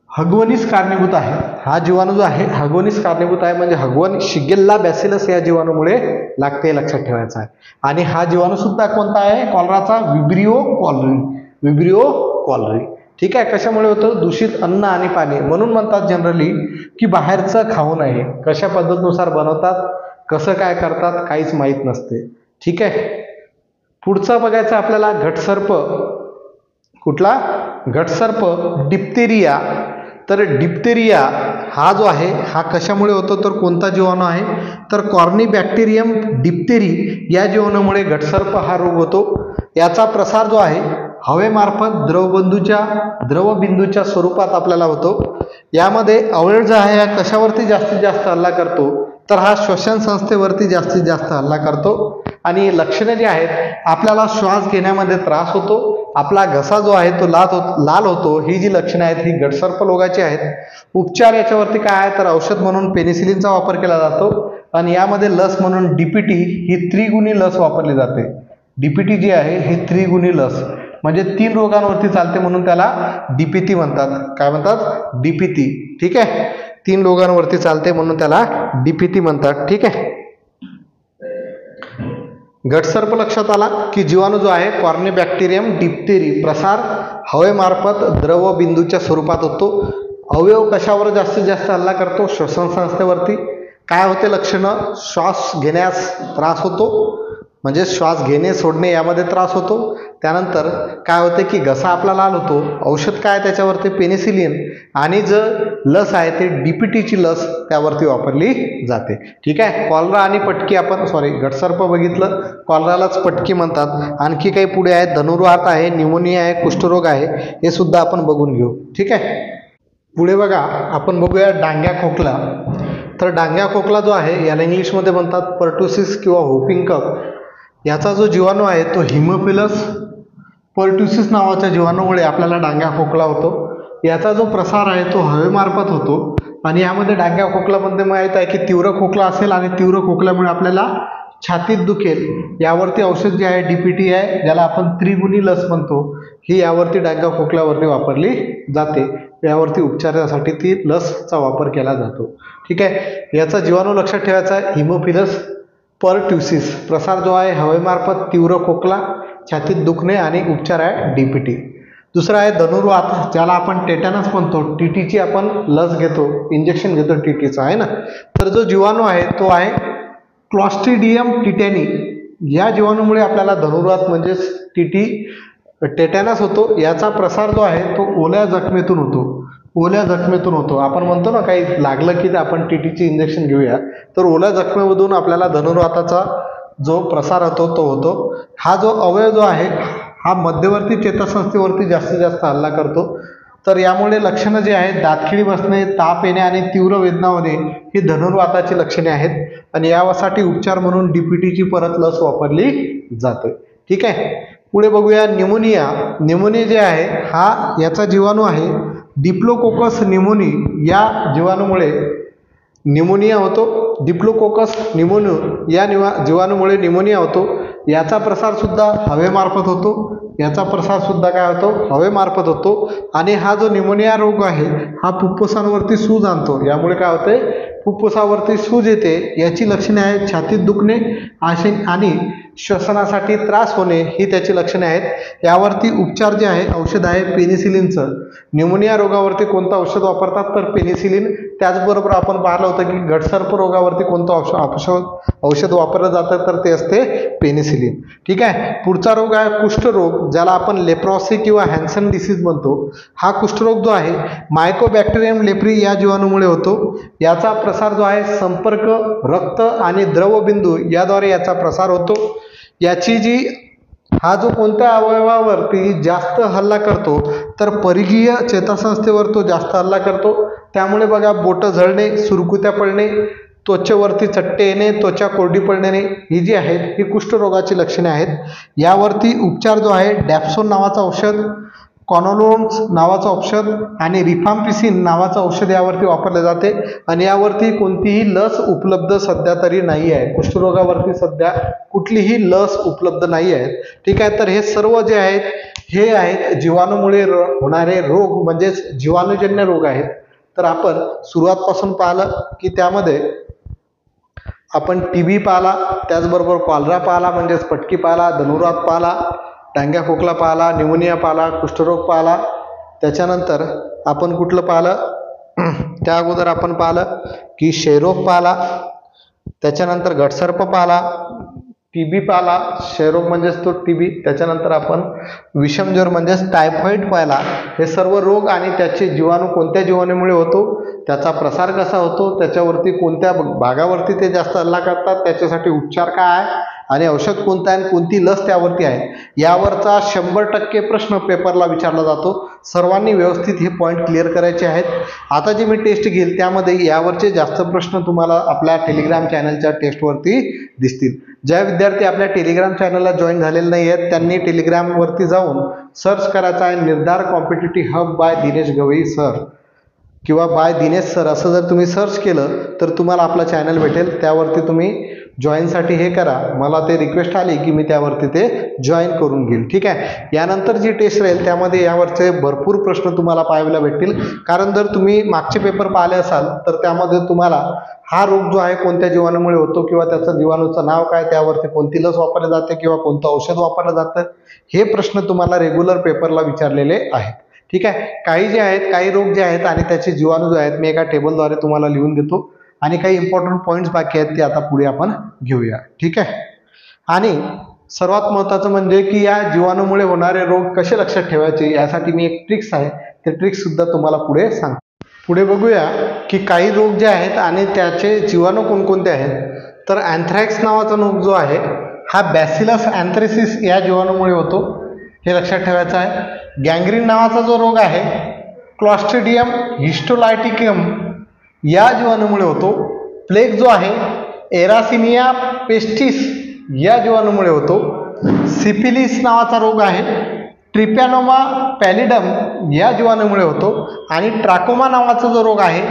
हगवणीस कारणीभूत आहे. हा जीवाणू जो आहे हगवणीस कारणीभूत आहे, म्हणजे हगवण शिगेल्ला बॅसिलस या जीवाणूमुळे लागते, हे लक्षात ठेवायचं आहे. आणि हा जीवाणू सुद्धा कोणता आहे? कॉलराचा विब्रिओ कॉलरी. Vibrio cholerae. ठीक आहे. कशामुळे होतं? दूषित अन्न आणि पाणी. म्हणून म्हणतात जनरली की बाहेरचं खाऊ नये. कशा पद्धतीनुसार बनवतात, कसं काय करतात काहीच माहीत नसते. ठीक आहे. पुढचा बघायचा आपल्याला घटसर्प. कुठला? घटसर्प डिप्थेरिया. तर डिप्थेरिया हा जो आहे हा कशामुळे होतो? तर कोणता जीवाणू आहे? तर कॉर्निबॅक्टेरियम डिप्थेरी या जीवाणूमुळे घटसर्प हा रोग होतो. याचा प्रसार जो आहे हवेमार्फत द्रवबिंदूच्या स्वरूपात आपल्याला होतो. यामध्ये अवयव जो आहे हा कशावरती जास्तीत जास्त हल्ला करतो? तर हा श्वसन संस्थेवरती जास्तीत जास्त हल्ला करतो. आणि लक्षणे जी आहेत, आपल्याला श्वास घेण्यामध्ये त्रास होतो, आपला घसा जो आहे तो लाल होतो. ही जी लक्षणे आहेत ही घटसर्प रोगाची आहेत. उपचार याच्यावरती काय आहे? तर औषध म्हणून पेनिसिलिनचा वापर केला जातो. आणि यामध्ये लस म्हणून डीपीटी ही त्रिगुणी लस वापरली जाते. डीपीटी जी आहे ही त्रिगुणी लस, म्हणजे 3 रोगांवरती चालते म्हणून त्याला डीपीटी म्हणतात. काय म्हणतात? डीपीटी. ठीक आहे. 3 रोगांवरती चालते म्हणून त्याला डीपीटी म्हणतात. ठीक आहे. घटसर्प लक्षात आला की जीवाणू जो आहे कॉर्निबॅक्टेरियम डिप्थेरी प्रसार हवेमार्फत द्रवबिंदूच्या स्वरूपात होतो. अवयव कशावर जास्तीत जास्त हल्ला करतो? श्वसन संस्थेवरती. काय होते लक्षणं? श्वास घेण्यास त्रास होतो, म्हणजे श्वास घेणे सोडणे यामध्ये त्रास होतो. त्यानंतर काय होते की घसा आपला लाल होतो. औषध काय त्याच्यावरती? पेनिसिलिन. आणि जर लस आहे ते डीपीटीची लस त्यावरती वापरली जाते. ठीक आहे. कॉलरा आणि पटकी आपण घटसर्प बघितलं, कॉलरालाच पटकी म्हणतात. आणखी काही पुढे आहेत, धनुर्वात आहे, न्यूमोनिया आहे, कुष्ठरोग आहे, हे सुद्धा आपण बघून घेऊ. ठीक आहे. पुढे बघा आपण बघूया डांग्या खोकला. तर डांग्या खोकला जो आहे याला इंग्लिशमध्ये म्हणतात पर्टुसिस किंवा व्होपिंग कफ. याचा जो जीवाणू आहे तो हिमोफिलस पर्टुसिस नावाच्या जीवाणूमुळे आपल्याला डांग्या खोकला होतो. याचा जो प्रसार आहे तो हवेमार्फत होतो. आणि यामध्ये डांग्या खोकल्यामध्ये माहीत आहे की तीव्र खोकला असेल आणि तीव्र खोकल्यामुळे आपल्याला छातीत दुखेल. यावरती औषध जे आहे डीपीटी आहे, ज्याला आपण त्रिगुणी लस म्हणतो, ही यावरती डांग्या खोकल्यावरती वापरली जाते. यावरती उपचारासाठी ती लसचा वापर केला जातो. ठीक आहे. याचा जीवाणू लक्षात ठेवायचा आहे हिमोफिलस पर्ट्युसिस. प्रसार जो आहे हवेमार्फत, तीव्र खोकला, छातीत दुखणे आणि उपचार आहे डीपीटी. दुसरा आहे धनुर्वात, ज्याला आपण टेटॅनस म्हणतो. टीटीची आपण लस घेतो, इंजेक्शन घेतो टीटीचं, आहे ना. तर जो जीवाणू आहे तो आहे क्लॉस्ट्रिडियम टिटॅनी. या जीवाणूमुळे आपल्याला धनुर्वात म्हणजेच टेटॅनस होतो. याचा प्रसार जो आहे तो ओल्या जखमेतून होतो. ओल्या जखमेतून होतो. आपण म्हणतो ना काही लागलं की आपण टीटीची इंजेक्शन घेऊया, तर ओल्या जखमेमधून आपल्याला धनुर्वाताचा जो प्रसार होतो तो होतो. हा जो अवयव जो आहे हा मध्यवर्ती चेतासंस्थेवरती जास्तीत जास्त हल्ला करतो. तर यामुळे लक्षणं जे आहेत दातखिळी बसणे, ताप येणे आणि तीव्र वेदना होणे ही धनुर्वाताची लक्षणे आहेत. आणि यासाठी उपचार म्हणून डीपीटीची परत लस वापरली जाते. ठीक आहे. पुढे बघूया न्यूमोनिया. न्यूमोनिया जे आहे हा याचा जीवाणू आहे डिप्लोकोकस न्यूमोनी. या जीवाणूमुळे न्यूमोनिया होतो. डिप्लोकोकस न्यूमोनिया या जीवाणूमुळे न्यूमोनिया होतो. याचा प्रसार सुद्धा हवेमार्फत होतो. याचा प्रसार सुद्धा काय होतो? हवेमार्फत होतो. आणि हा जो न्यूमोनिया रोग आहे हा फुफ्फुसांवरती सूज आणतो. यामुळे काय होते? फुफ्फुसावरती सूज येते. याची लक्षणे आहेत छातीत दुखणे आणि श्वसनासाठी त्रास होणे, ही त्याची लक्षणे आहेत. यावरती उपचार जे आहे औषध आहे पेनिसिलिनचं. न्यूमोनिया रोगावरती कोणतं औषध वापरतात? तर पेनिसिलिन. त्याचबरोबर आपण पाहिलं होतं की घटसर्प रोगावरती कोणतं औषध वापरलं जातं? तर ते असते पेनिसिलिन. ठीक आहे. पुढचा रोग आहे कुष्ठरोग, ज्याला आपण लेप्रॉसी किंवा हॅन्सन डिसीज म्हणतो. हा कुष्ठरोग जो आहे मायकोबॅक्टेरियम लेप्री या जीवाणूमुळे होतो. याचा प्रसार जो आहे संपर्क, रक्त आणि द्रवबिंदू याद्वारे याचा प्रसार होतो. हा जो कोणत्या अवयवावरती जास्त हल्ला करतो? तर परिघीय चेतासंस्थेवर तो जास्त हल्ला करतो. त्यामुळे बघा बोटं जळणे, सुरकुत्या पडणे, त्वचेवरती चट्टे येणे, त्वचा कोरडी पडणे ही जी आहेत ही कुष्ठरोगाची लक्षणे आहेत. यावरती उपचार जो आहे डॅप्सोन नावाचं औषध, कॉनोलोन्स नावाचं औषध आणि रिफाम्पिसिन नावाचं औषध यावरती वापरले जाते आणि यावरती कोणतीही लस उपलब्ध सध्या तरी नाही आहे. कुष्ठरोगावरती सध्या कुठलीही लस उपलब्ध नाही आहे. ठीक आहे, तर हे सर्व जे आहेत हे आहेत जीवाणूमुळे होणारे रोग, म्हणजेच जीवाणूजन्य रोग आहेत. तर आपण सुरुवातपासून पाहिलं की त्यामध्ये आपण टीबी पाहिला, त्याचबरोबर कॉलरा पाहिला म्हणजेच पटकी पाहिला, धनुर्वात पाहिला, टांग्या खोकला पाहिला, न्यूमोनिया पाहिला, कुष्ठरोग पाहिला. त्याच्यानंतर आपण कुठलं पाहिलं, त्या अगोदर आपण पाहिलं की क्षयरोग पाहिला, त्याच्यानंतर गटसर्प पाहिला, टीबी पाहिला, क्षयरोग म्हणजेच तो टीबी, त्याच्यानंतर आपण विषमज्वर म्हणजेच टायफॉइड पाहिला. हे सर्व रोग आणि त्याचे जीवाणू कोणत्या जीवाणूमुळे होतो, त्याचा प्रसार कसा होतो, त्याच्यावरती कोणत्या भागावरती ते जास्त हल्ला करतात, त्याच्यासाठी उपचार काय आहे आणि औषध कोणतं आहे आणि कोणती लस त्यावरती आहे, यावरचा 100% प्रश्न पेपरला विचारला जातो. सर्वांनी व्यवस्थित हे पॉईंट क्लिअर करायचे आहेत. आता जे मी टेस्ट घेईल त्यामध्ये यावरचे जास्त प्रश्न तुम्हाला आपल्या टेलिग्राम चॅनलच्या टेस्टवरती दिसतील. ज्या विद्यार्थी आपल्या टेलिग्राम चॅनलला जॉईन झालेले नाही आहेत त्यांनी टेलिग्रामवरती जाऊन सर्च करायचं आहे Nirdhar competitive hub by Dinesh Gawai sir किंवा बाय दिनेश सर असं जर तुम्ही सर्च केलं तर तुम्हाला आपला चॅनल भेटेल. त्यावरती तुम्ही जॉईनसाठी हे करा. मला ते रिक्वेस्ट आली की मी त्यावरती ते जॉईन करून घेईल. ठीक आहे, यानंतर जी टेस्ट राहील त्यामध्ये यावरचे भरपूर प्रश्न तुम्हाला पाहायला भेटतील. कारण जर तुम्ही मागचे पेपर पाहिले असाल तर त्यामध्ये तुम्हाला हा रोग जो आहे कोणत्या जीवाणूमुळे होतो किंवा त्याचं जीवाणूचं नाव काय, त्यावरती कोणती लस वापरली जाते किंवा कोणतं औषध वापरलं जातं, हे प्रश्न तुम्हाला रेग्युलर पेपरला विचारलेले आहेत. ठीक आहे, काही जे आहेत काही रोग जे आहेत आणि त्याचे जीवाणू जे आहेत मी एका टेबलद्वारे तुम्हाला लिहून देतो आणि काही इम्पॉर्टंट पॉईंट्स बाकी आहेत ते आता पुढे आपण घेऊया. ठीक आहे, आणि सर्वात महत्त्वाचं म्हणजे की या जीवाणूमुळे होणारे रोग कसे लक्षात ठेवायचे यासाठी मी एक ट्रिक्स आहे, ते ट्रिक्स सुद्धा तुम्हाला पुढे सांगतो. पुढे बघूया की काही रोग जे आहेत आणि त्याचे जीवाणू कोणकोणते आहेत. तर अँथ्रॅक्स नावाचा रोग जो आहे हा बॅसिलस अँथ्रेसिस या जीवाणूमुळे होतो, हे लक्षात ठेवायचं आहे. गँग्रीन नावाचा जो रोग आहे क्लॉस्ट्रिडियम हिस्टोलायटिकम या जीवाणूमुळे होतो. प्लेग जो आहे एरासिनिया पेस्टिस या जीवाणूमुळे होतो. सिफिलिस नावाचा रोग आहे ट्रिपॅनोमा पॅलिडम या जीवाणूमुळे होतो. आणि ट्राकोमा नावाचा जो रोग आहे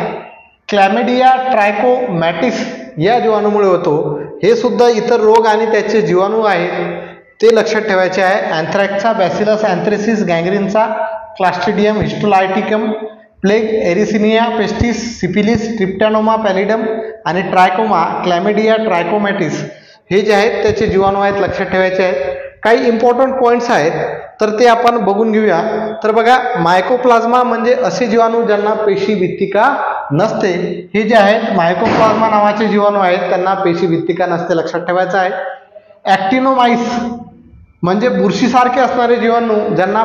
क्लॅमिडिया ट्रायकोमॅटिस या जीवाणूमुळे होतो. हे सुद्धा इतर रोग आणि त्याचे जीवाणू आहेत ते लक्षात ठेवायचे आहे. अँथ्रॅक्सचा बॅसिलस अँथ्रेसिस, गँग्रीनचा clostridium histolyticum, plague yersinia pestis, syphilis, treponema pallidum आणि ट्रायकोमा क्लॅमिडिया ट्रायकोमॅटिस हे जे आहेत त्याचे जीवाणू आहेत, लक्षात ठेवायचे आहेत. काही इम्पॉर्टंट पॉईंट्स आहेत तर ते आपण बघून घेऊया. तर बघा, मायकोप्लाझ्मा म्हणजे असे जीवाणू ज्यांना पेशीभित्तिका नसते. हे जे आहेत मायकोप्लाझ्मा नावाचे जीवाणू आहेत त्यांना पेशीभित्तिका नसते, लक्षात ठेवायचं आहे. ॲक्टिनोमाइस म्हणजे बुरशीसारखे असणारे जीवाणू ज्यांना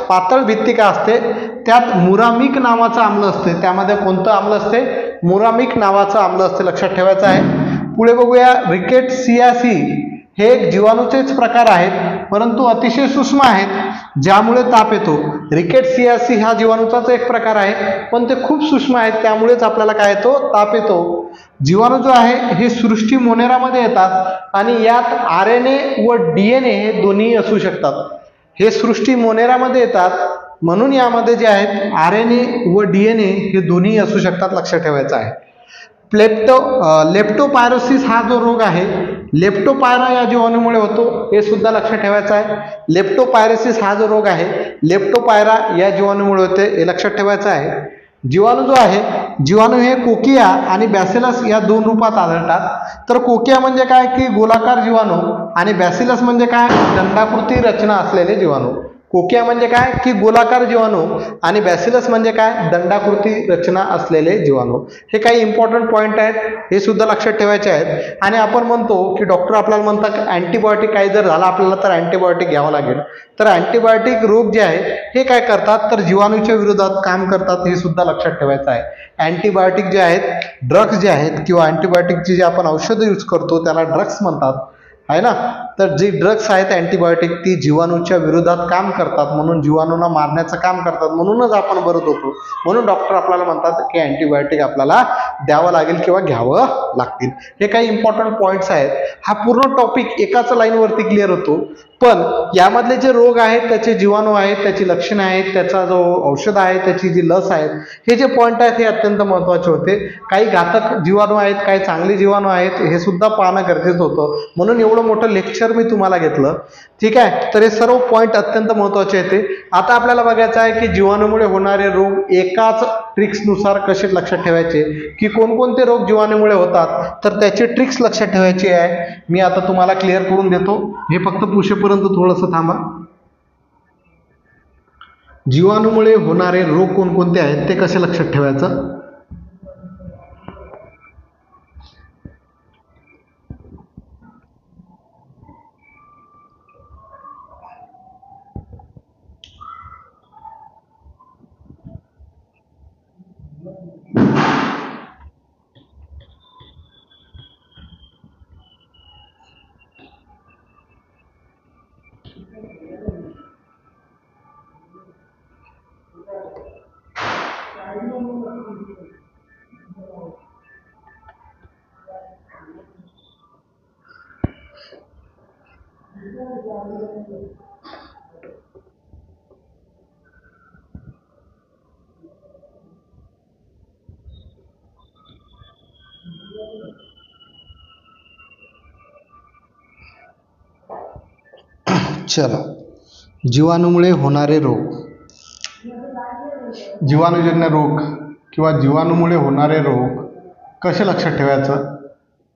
पातळ भित्तिका असते, त्यात मुरामिक नावाचं आम्ल असते. त्यामध्ये कोणतं आम्ल असते? मुरामिक नावाचं आम्ल असते, लक्षात ठेवायचं आहे. पुढे बघूया, रिकेट्सियासी हे एक जीवाणूचेच प्रकार आहेत परंतु अतिशय सूक्ष्म आहेत ज्यामुळे ताप येतो. रिकेट्सियासी हा जीवाणूचाच एक प्रकार आहे पण ते खूप सूक्ष्म आहेत त्यामुळेच आपल्याला काय येतो? ताप येतो. जीवाणू जो आहे हे सृष्टी मोनेरामध्ये येतात आणि यात RNA व DNA हे दोन्ही असू शकतात. हे सृष्टी मोनेरामध्ये येतात म्हणून यामध्ये जे आहेत RNA व DNA हे दोन्ही असू शकतात, लक्षात ठेवायचं आहे. लेप्टोपायरोसिस हा जो रोग आहे लेप्टोपायरा या जीवाणूमुळे होतो, हे सुद्धा लक्षात ठेवायचं आहे. लेप्टोपायरोसिस हा जो रोग आहे लेप्टोपायरा या जीवाणूमुळे होते, हे लक्षात ठेवायचं आहे. जीवाणू जो आहे, जीवाणू हे कोकिया आणि बॅसिलस या दोन रूपात आढळतात. तर कोकिया म्हणजे काय की गोलाकार जीवाणू आणि बॅसिलस म्हणजे काय? दंडाकृती रचना असलेले जीवाणू. कोकिया म्हणजे काय की गोलाकार जीवाणू आणि बॅसिलस म्हणजे काय? दंडाकृती रचना असलेले जीवाणू. हे काही इम्पॉर्टंट पॉईंट आहेत, हे सुद्धा लक्षात ठेवायचे आहेत. आणि आपण म्हणतो की डॉक्टर आपल्याला म्हणतात की अँटीबायोटिक काही जर झाला आपल्याला तर अँटीबायोटिक घ्यावं लागेल. तर अँटीबायोटिक रोग जे आहे हे काय करतात तर जीवाणूच्या विरोधात काम करतात, हे सुद्धा लक्षात ठेवायचं आहे. अँटीबायोटिक जे आहेत, ड्रग्स जे आहेत किंवा अँटीबायोटिकची जे आपण औषधं यूज करतो त्याला ड्रग्स म्हणतात. आहे ना. तर जी ड्रग्स आहेत अँटीबायोटिक ती जीवाणूच्या विरोधात काम करतात, म्हणून जीवाणूंना मारण्याचं काम करतात, म्हणूनच आपण बरं होतो. म्हणून डॉक्टर आपल्याला म्हणतात की अँटीबायोटिक आपल्याला द्यावं लागेल किंवा घ्यावं लागतील. हे काही इम्पॉर्टंट पॉईंट्स आहेत. हा पूर्ण टॉपिक एकाच लाईनवरती क्लिअर होतो, पण यामधले जे रोग आहेत, त्याचे जीवाणू आहेत, त्याची लक्षणं आहेत, त्याचा जो औषध आहे, त्याची जी लस आहे, हे जे पॉईंट आहेत हे अत्यंत महत्त्वाचे होते. काही घातक जीवाणू आहेत, काही चांगले जीवाणू आहेत, हे सुद्धा पाहणं गरजेचं होतं. म्हणून एवढं मोठं लेक्चर मी तुम्हाला घेतलं. ठीक आहे, तर हे सर्व पॉईंट अत्यंत महत्त्वाचे आहेत. आता आपल्याला बघायचं आहे की जीवाणूमुळे होणारे रोग एकाच ट्रिक्सनुसार कसे लक्षात ठेवायचे, की कोणकोणते रोग जीवाणूमुळे होतात, तर त्याची ट्रिक्स लक्षात ठेवायची आहे. मी आता तुम्हाला क्लिअर करून देतो. हे फक्त पुशेपर्यंत थोडंसं थांबा. जीवाणूमुळे होणारे रोग कोणकोणते आहेत ते कसे लक्षात ठेवायचं. चला, जीवाणूमुळे होणारे रोग, जीवाणूजन्य रोग किंवा जीवाणूमुळे होणारे रोग कसे लक्षात ठेवायचं.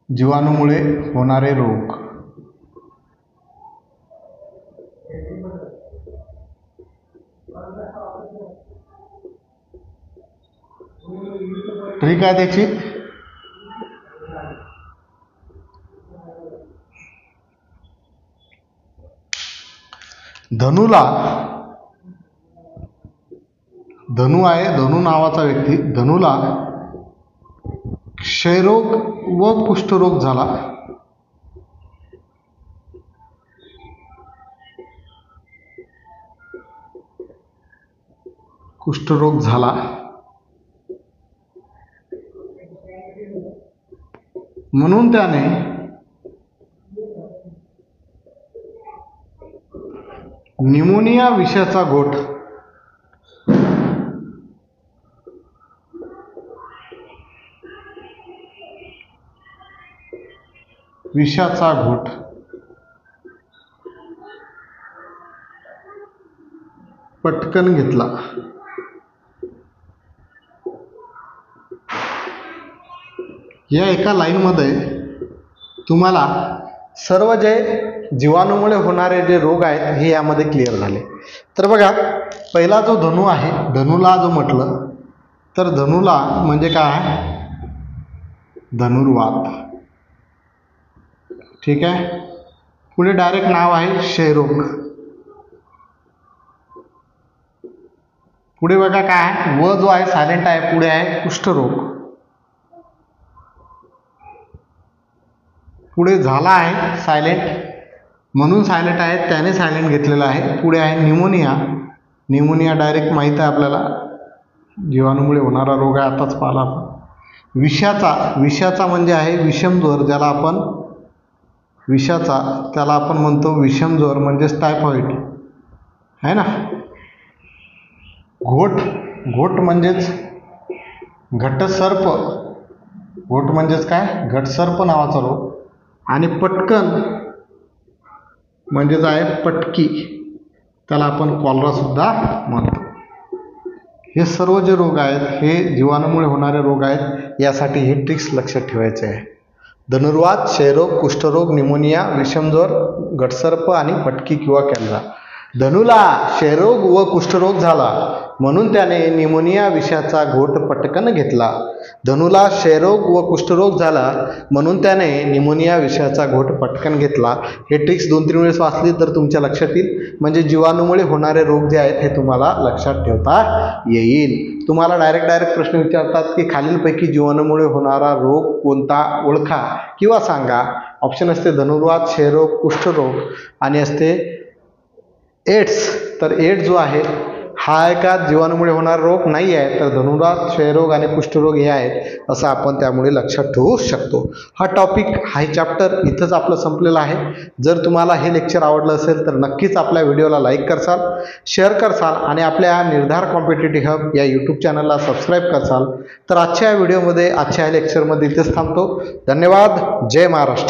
जीवाणूमुळे होणारे रोग, ट्रिक आहे त्याची. धनु आहे, धनु नावाचा व्यक्ती, धनुला क्षयरोग व कुष्ठरोग झाला. कुष्ठरोग झाला म्हणून त्याने न्यूमोनिया विषाचा घोट पटकन घेतला. या एका लाईनमध्ये तुम्हाला सर्व जे जीवाणूमुळे होणारे जे रोग आहेत हे यामध्ये क्लिअर झाले. तर बघा, पहिला जो धनु आहे, धनुला जो म्हटलं तर धनुला म्हणजे काय, धनुर्वात. ठीक आहे, पुढे डायरेक्ट नाव आहे क्षयरोग. पुढे बघा काय आहे, व जो आहे सायलेंट आहे, पुढे आहे कुष्ठरोग. पुढे झाला आहे सायलेंट, म्हणून सायलेंट आहे, त्याने सायलेंट घेतलेला आहे. पुढे आहे न्यूमोनिया. न्यूमोनिया डायरेक्ट माहीत आहे आपल्याला, जीवाणूमुळे होणारा रोग आहे, आताच पाहिला आपण. विषाचा म्हणजे आहे विषमज्वर, ज्याला आपण त्याला आपण म्हणतो विषमज्वर म्हणजेच टायफॉइड आहे ना. घोट म्हणजेच घटसर्प. घोट म्हणजेच काय, घटसर्प नावाचा रोग. आणि पटकन म्हणजेच आहे पटकी, त्याला आपण कॉलरा सुद्धा म्हणतो. हे सर्व जे रोग आहेत हे जीवाणूमुळे होणारे रोग आहेत. यासाठी हे ट्रिक्स लक्षात ठेवायचे आहे. धनुर्वात, क्षयरोग, कुष्ठरोग, न्यूमोनिया, विषमज्वर, घटसर्प आणि पटकी किंवा कॅलरा. धनुला क्षयरोग व कुष्ठरोग झाला म्हणून त्याने निमोनिया विषाचा घोट पटकन घेतला. धनुला क्षयरोग व कुष्ठरोग झाला म्हणून त्याने निमोनिया विषाचा घोट पटकन घेतला. हे ट्रिक्स 2-3 वेळेस वाचली तर तुमच्या लक्षात येईल. म्हणजे जीवाणूमुळे होणारे रोग जे आहेत हे तुम्हाला लक्षात ठेवता येईल. तुम्हाला डायरेक्ट प्रश्न विचारतात की खालीलपैकी जीवाणूमुळे होणारा रोग कोणता ओळखा किंवा सांगा. ऑप्शन असते धनुर्वात, क्षयरोग, कुष्ठरोग आणि असते एड्स. तर एड्स जो आहे हा एका जीवाणूमुळे होणारा रोग नाही आहे, तर धनुर्वात, क्षयरोग आणि कुष्ठरोग हे आहेत असं आपण त्यामुळे लक्षात ठेवू शकतो. हा टॉपिक, हा चॅप्टर इथंच आपलं संपलेलं आहे. जर तुम्हाला हे लेक्चर आवडलं असेल तर नक्कीच आपल्या व्हिडिओला लाईक करसाल, शेअर करसाल आणि आपल्या निर्धार कॉम्पिटिटिव्ह हब या यूट्यूब चॅनलला सबस्क्राईब करसाल. तर आजच्या व्हिडिओमध्ये, आजच्या लेक्चरमध्ये इथेच थांबतो. धन्यवाद. जय महाराष्ट्र.